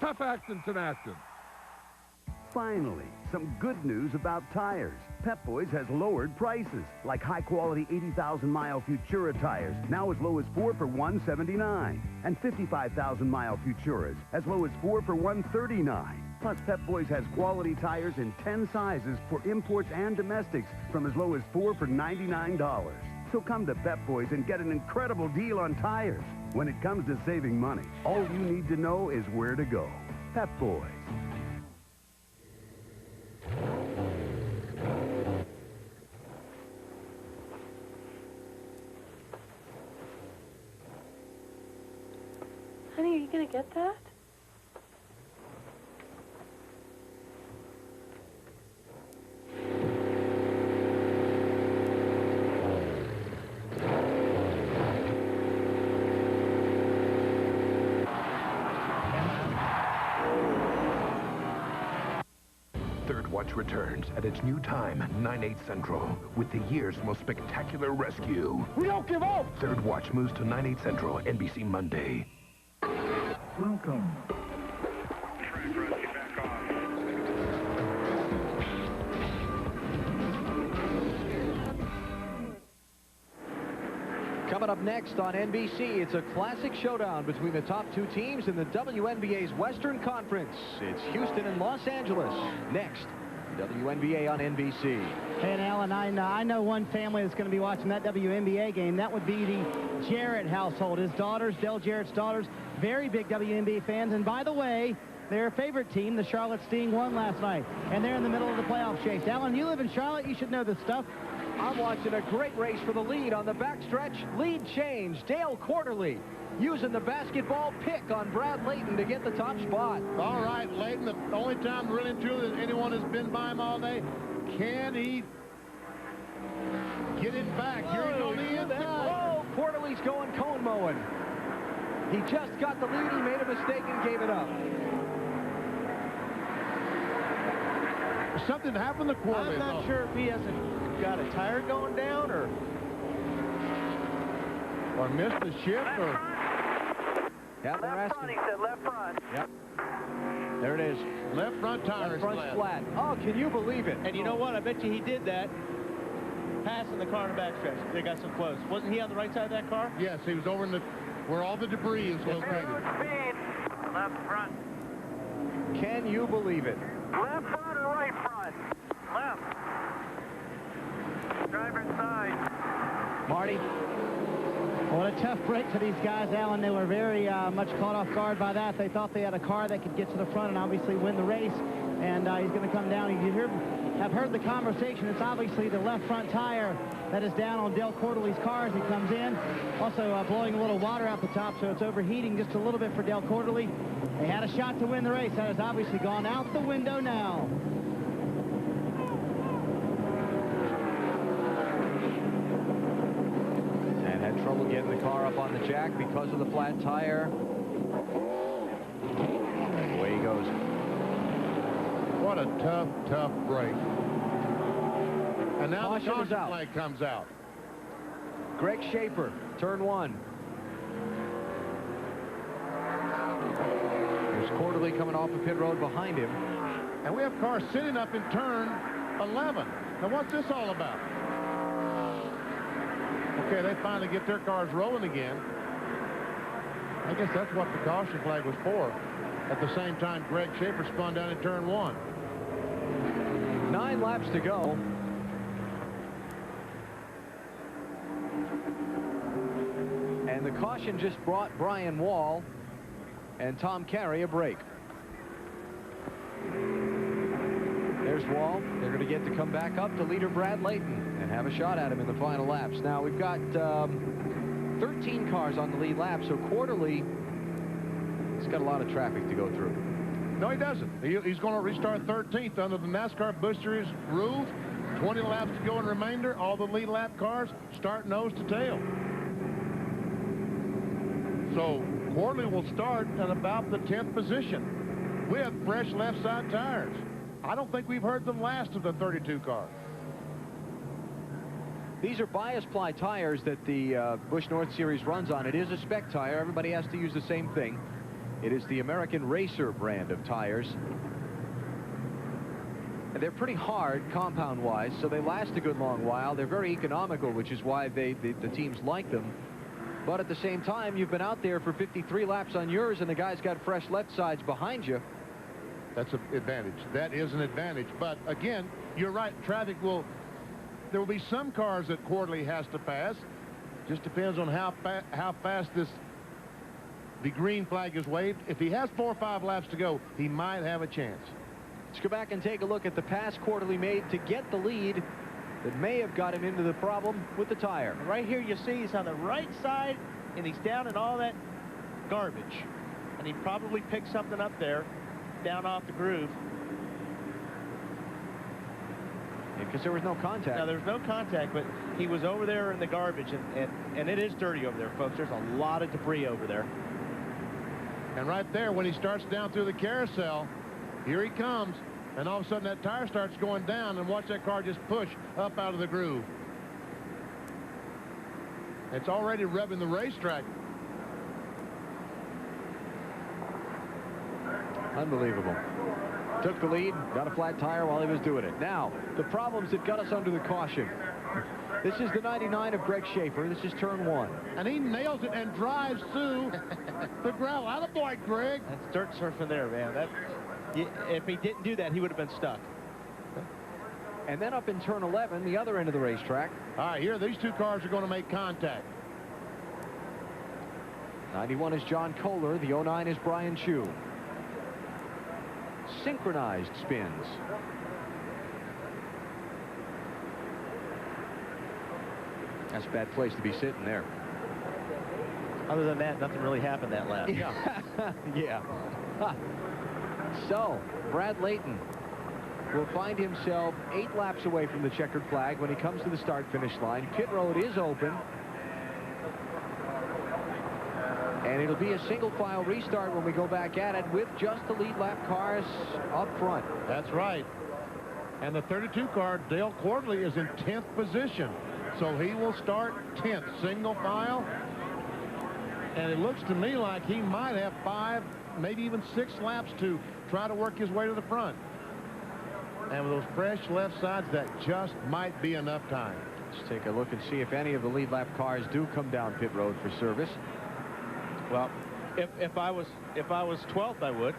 tough-actin Tinactin. Finally, some good news about tires. Pep Boys has lowered prices, like high-quality 80,000-mile Futura tires, now as low as 4 for $179, and 55,000-mile Futuras, as low as 4 for $139. Plus, Pep Boys has quality tires in 10 sizes for imports and domestics from as low as 4 for $99. So come to Pep Boys and get an incredible deal on tires. When it comes to saving money, all you need to know is where to go. Pep Boys. Honey, are you going to get that? Third Watch returns at its new time, 9/8 Central, with the year's most spectacular rescue. We don't give up! Third Watch moves to 9/8 Central, NBC Monday. Welcome. Coming up next on NBC, it's a classic showdown between the top two teams in the WNBA's Western Conference. It's Houston and Los Angeles. Next, WNBA on NBC. And Alan, I know one family that's going to be watching that WNBA game. That would be the Jarrett household. His daughters, Dell Jarrett's daughters, very big WNBA fans. And by the way, their favorite team, the Charlotte Sting, won last night. And they're in the middle of the playoff chase. Alan, you live in Charlotte. You should know this stuff. I'm watching a great race for the lead on the backstretch. Lead change. Dale Quarterly using the basketball pick on Brad Layton to get the top spot. All right, Layton, the only time really and truly that anyone has been by him all day. Can he get it back? Here he goes. Oh, Quarterly's going cone mowing. He just got the lead. He made a mistake and gave it up. Something happened to Quarterly. I'm not sure if he hasn't got a tire going down or missed the shift or yeah, they're asking. He said left front. Yep. There it is. Left front tire is flat. Oh, can you believe it? And you know what? I bet you he did that passing the car in the backstretch. They got so close. Wasn't he on the right side of that car? Yes, he was over in the where all the debris is located. Speed. Left front. Can you believe it? Left front or right front? Left. Driver's side. Marty? What a tough break for these guys, Alan. They were very much caught off guard by that. They thought they had a car that could get to the front and obviously win the race. And he's going to come down. You have heard the conversation. It's obviously the left front tire that is down on Dale Quarterly's car as he comes in. Also blowing a little water out the top, so it's overheating just a little bit for Dale Quarterly. They had a shot to win the race. That has obviously gone out the window now. Trouble getting the car up on the jack because of the flat tire. Away he goes. What a tough break. And now Caution the caution out. flag comes out. Greg Schaefer, turn 1. There's Quarterly coming off the pit road behind him. And we have cars sitting up in turn 11. Now what's this all about? Okay, they finally get their cars rolling again. I guess that's what the caution flag was for. At the same time, Greg Schaefer spun down in turn 1. 9 laps to go. And the caution just brought Brian Wall and Tom Carey a break. There's Wall. They're going to get to come back up to leader Brad Layton and have a shot at him in the final laps. Now, we've got 13 cars on the lead lap, so Quarterly has got a lot of traffic to go through. No, he doesn't. He's going to restart 13th under the NASCAR Busch Series rules. 20 laps to go in remainder. All the lead lap cars start nose to tail. So Quarterly will start at about the 10th position with fresh left side tires. I don't think we've heard the last of the 32 cars. These are bias ply tires that the Busch North Series runs on. It is a spec tire. Everybody has to use the same thing. It is the American Racer brand of tires. And they're pretty hard compound-wise, so they last a good long while. They're very economical, which is why the teams like them. But at the same time, you've been out there for 53 laps on yours, and the guy's got fresh left sides behind you. That's an advantage. That is an advantage. But again, you're right. Traffic will. There will be some cars that Quarterly has to pass. Just depends on how fast the green flag is waved. If he has 4 or 5 laps to go, he might have a chance. Let's go back and take a look at the pass Quarterly made to get the lead that may have got him into the problem with the tire. Right here you see he's on the right side, and he's down in all that garbage. and he probably picked something up there, down off the groove. Because there was no contact. No, there was no contact, but he was over there in the garbage, and it is dirty over there, folks. There's a lot of debris over there. And right there, when he starts down through the carousel, here he comes, and all of a sudden that tire starts going down, and watch that car just push up out of the groove. It's already rubbing the racetrack. Unbelievable. Took the lead, got a flat tire while he was doing it. Now, the problems that got us under the caution. This is the 99 of Greg Schaefer. This is turn 1. And he nails it and drives through the gravel. Attaboy, Greg. That's dirt surfing there, man. If he didn't do that, he would have been stuck. And then up in turn 11, the other end of the racetrack. All right, here, these two cars are going to make contact. 91 is John Kohler. The 09 is Brian Chu. Synchronized spins. That's a bad place to be sitting there. Other than that, nothing really happened that lap. Yeah. So, Brad Layton will find himself 8 laps away from the checkered flag when he comes to the start-finish line. Pit road is open. And it'll be a single-file restart when we go back at it with just the lead lap cars up front. That's right. And the 32 car, Dale Quarterly, is in 10th position. So he will start 10th, single file. And it looks to me like he might have 5, maybe even 6 laps to try to work his way to the front. And with those fresh left sides, that just might be enough time. Let's take a look and see if any of the lead lap cars do come down pit road for service. Well, if I was 12th, I would.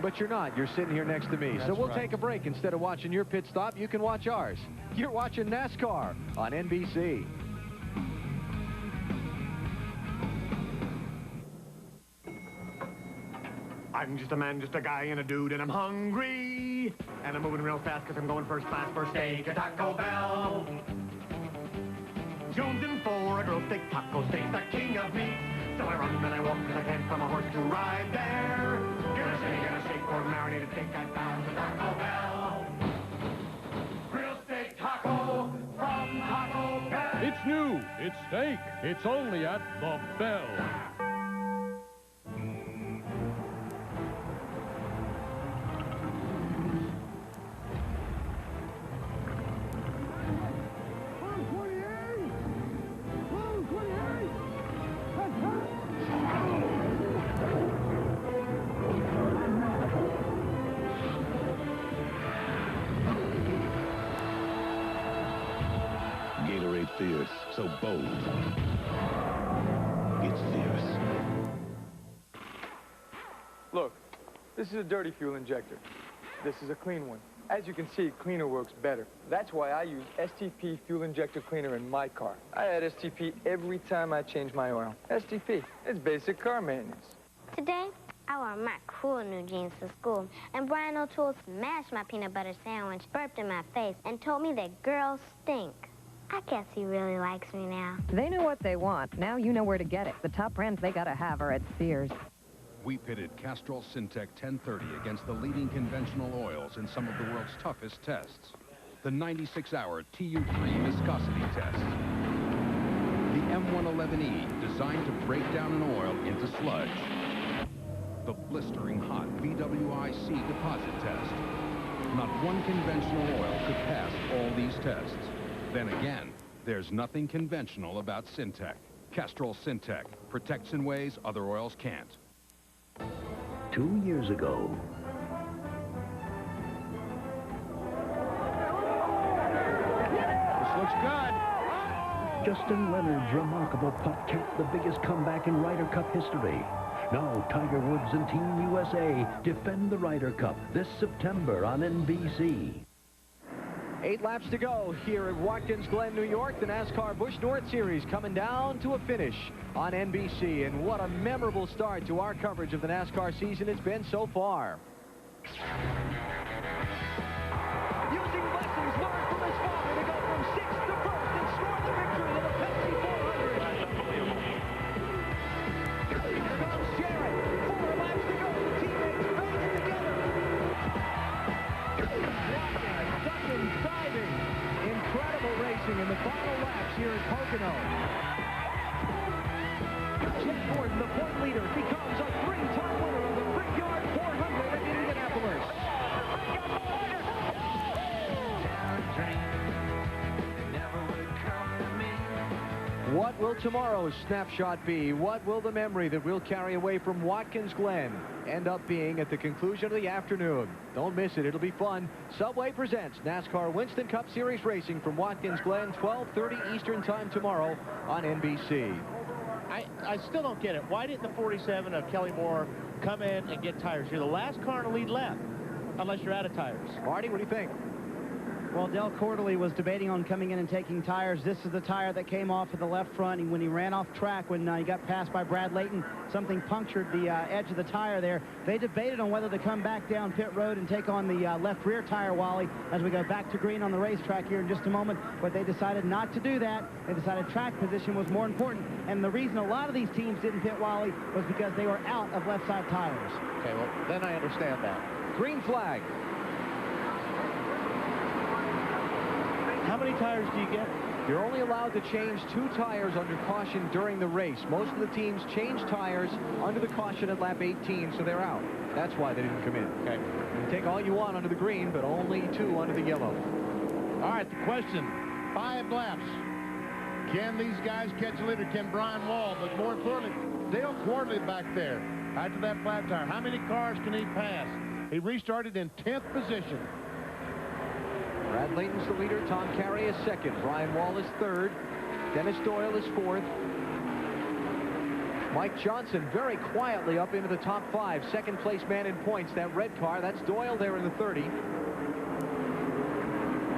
But you're not. You're sitting here next to me. That's so we'll right. take a break. Instead of watching your pit stop, you can watch ours. You're watching NASCAR on NBC. I'm just a man, just a guy and a dude, and I'm hungry. And I'm moving real fast because I'm going first class for steak at Taco Bell. Jonesing for a grilled steak, taco steak's the king of meat. So I run and I walk because I can't from a horse to ride there. Get a shake or marinated steak at down to Taco Bell. Grilled steak taco from Taco Bell. It's new. It's steak. It's only at the Bell. Fierce, so bold. It's fierce. Look, this is a dirty fuel injector. This is a clean one. As you can see, cleaner works better. That's why I use STP fuel injector cleaner in my car. I add STP every time I change my oil. STP, it's basic car maintenance. Today, I wore my cool new jeans to school, and Brian O'Toole smashed my peanut butter sandwich, burped in my face, and told me that girls stink. I guess he really likes me now. They know what they want. Now you know where to get it. The top brands they gotta have are at Sears. We pitted Castrol Syntec 1030 against the leading conventional oils in some of the world's toughest tests. The 96-hour TU3 viscosity test. The M111E, designed to break down an oil into sludge. The blistering hot BWIC deposit test. Not one conventional oil could pass all these tests. Then again, there's nothing conventional about Syntec. Castrol Syntec protects in ways other oils can't. 2 years ago, This looks good. Justin Leonard's remarkable putt capped the biggest comeback in Ryder Cup history. Now Tiger Woods and Team USA defend the Ryder Cup this September on NBC. 8 laps to go here at Watkins Glen, New York. The NASCAR Busch North Series coming down to a finish on NBC. And what a memorable start to our coverage of the NASCAR season it's been so far. Using lessons learned from his father to go from 6th to 1st and score the victory in the Pepsi 400. Here comes leader becomes a three-time winner of the Brickyard 400 in Indianapolis. What will tomorrow's snapshot be? What will the memory that we'll carry away from Watkins Glen end up being at the conclusion of the afternoon? Don't miss it. It'll be fun. Subway presents NASCAR Winston Cup Series Racing from Watkins Glen, 12:30 Eastern Time tomorrow on NBC. I still don't get it. Why didn't the 47 of Kelly Moore come in and get tires? You're the last car in the lead lap, unless you're out of tires. Marty, what do you think? Well, Del Quarterly was debating on coming in and taking tires. This is the tire that came off at the left front. And when he ran off track, when he got passed by Brad Layton, something punctured the edge of the tire there. They debated on whether to come back down pit road and take on the left rear tire, Wally, as we go back to green on the racetrack here in just a moment. But they decided not to do that. They decided track position was more important. And the reason a lot of these teams didn't pit, Wally, was because they were out of left side tires. Okay, well, then I understand that. Green flag. How many tires do you get? You're only allowed to change 2 tires under caution during the race. Most of the teams change tires under the caution at lap 18, so they're out. That's why they didn't come in. Okay. You can take all you want under the green, but only 2 under the yellow. All right, the question, 5 laps. Can these guys catch a leader? Can Brian Wall? But more importantly, Dale Quarterly back there after that flat tire. How many cars can he pass? He restarted in 10th position. Brad Layton's the leader. Tom Carey is second. Brian Wall is third. Dennis Doyle is fourth. Mike Johnson very quietly up into the top 5. Second place man in points. That red car, that's Doyle there in the 30.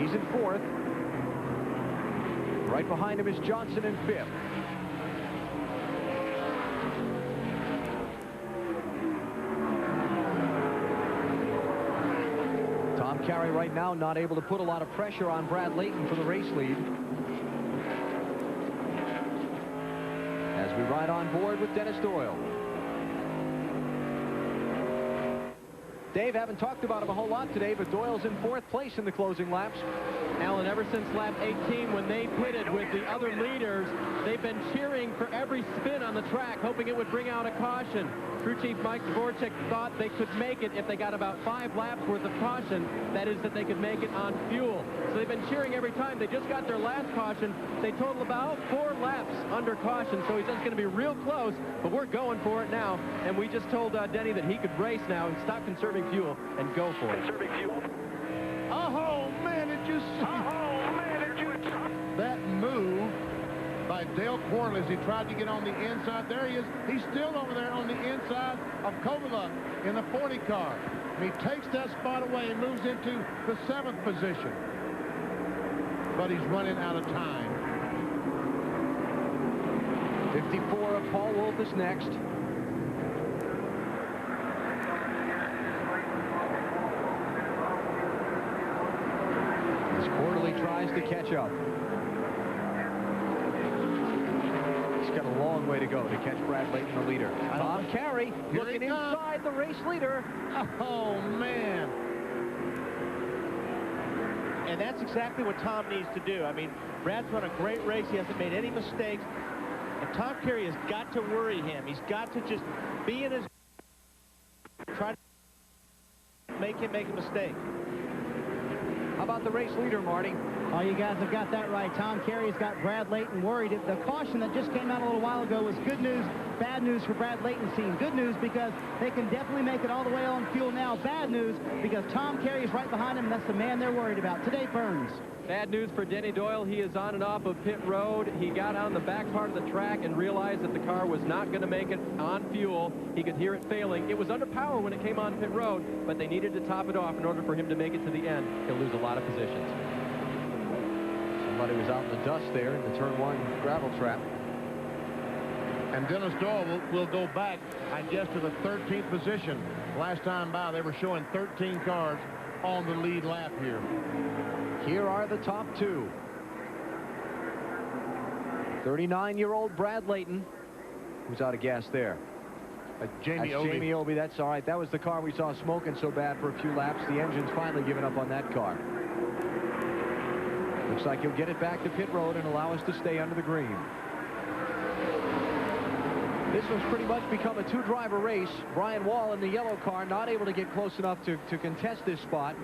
He's in fourth. Right behind him is Johnson in fifth. Tom Carey right now not able to put a lot of pressure on Brad Layton for the race lead. As we ride on board with Dennis Doyle. Dave, haven't talked about him a whole lot today, but Doyle's in 4th place in the closing laps. Alan, ever since lap 18, when they pitted with the other leaders, they've been cheering for every spin on the track, hoping it would bring out a caution. Crew Chief Mike Dvorak thought they could make it if they got about 5 laps worth of caution. That is, that they could make it on fuel. So they've been cheering every time. They just got their last caution. They total about 4 laps under caution, so he says it's going to be real close, but we're going for it now. And we just told Denny that he could race now and stop conserving fuel and go for it. Conserving fuel. Oh, man, did you see that move by Dale Quarterly as he tried to get on the inside? There he is. He's still over there on the inside of Kovaluk in the 40 car. And he takes that spot away and moves into the 7th position. But he's running out of time. 54 of Paul Wolf is next. As Quarterly tries to catch up. He's got a long way to go to catch Brad Layton, the leader. Tom Carey looking inside the race leader. Oh, man. And that's exactly what Tom needs to do. I mean, Brad's run a great race. He hasn't made any mistakes. And Tom Carey has got to worry him. He's got to just be in his... try to make him make a mistake. How about the race leader, Marty? Oh, you guys have got that right. Tom Carey's got Brad Layton worried. The caution that just came out a little while ago was good news, bad news for Brad Layton's team. Good news because they can definitely make it all the way on fuel now. Bad news because Tom Carey is right behind him, and that's the man they're worried about. Today, Burns. Bad news for Denny Doyle. He is on and off of pit road. He got on the back part of the track and realized that the car was not going to make it on fuel. He could hear it failing. It was under power when it came on pit road, but they needed to top it off in order for him to make it to the end. He'll lose a lot of positions. Somebody was out in the dust there in the turn 1 gravel trap. And Dennis Doyle will go back, I guess, to the 13th position. Last time by, they were showing 13 cars on the lead lap here. Here are the top 2. 39-year-old Brad Layton, who's out of gas there. Jamie Obey. Jamie Obey, that's all right. That was the car we saw smoking so bad for a few laps. The engine's finally given up on that car. Looks like he'll get it back to pit road and allow us to stay under the green. This one's pretty much become a two-driver race. Brian Wall in the yellow car not able to get close enough to contest this spot.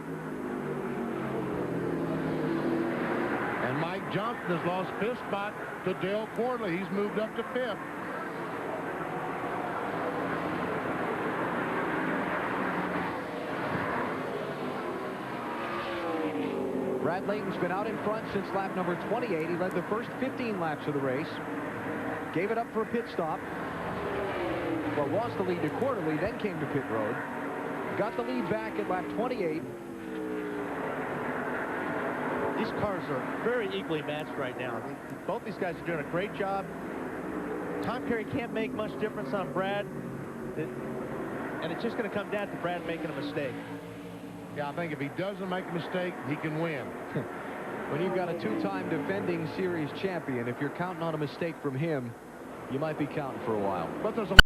And Mike Johnson has lost fifth spot to Dale Cordley. He's moved up to fifth. Brad Layton's been out in front since lap number 28. He led the first 15 laps of the race. Gave it up for a pit stop. Well, lost the lead to Quarterly, then came to pit road. Got the lead back at lap 28. These cars are very equally matched right now. Both these guys are doing a great job. Tom Carey can't make much difference on Brad. And it's just going to come down to Brad making a mistake. Yeah, I think if he doesn't make a mistake, he can win. When you've got a two-time defending series champion, if you're counting on a mistake from him, you might be counting for a while. But there's a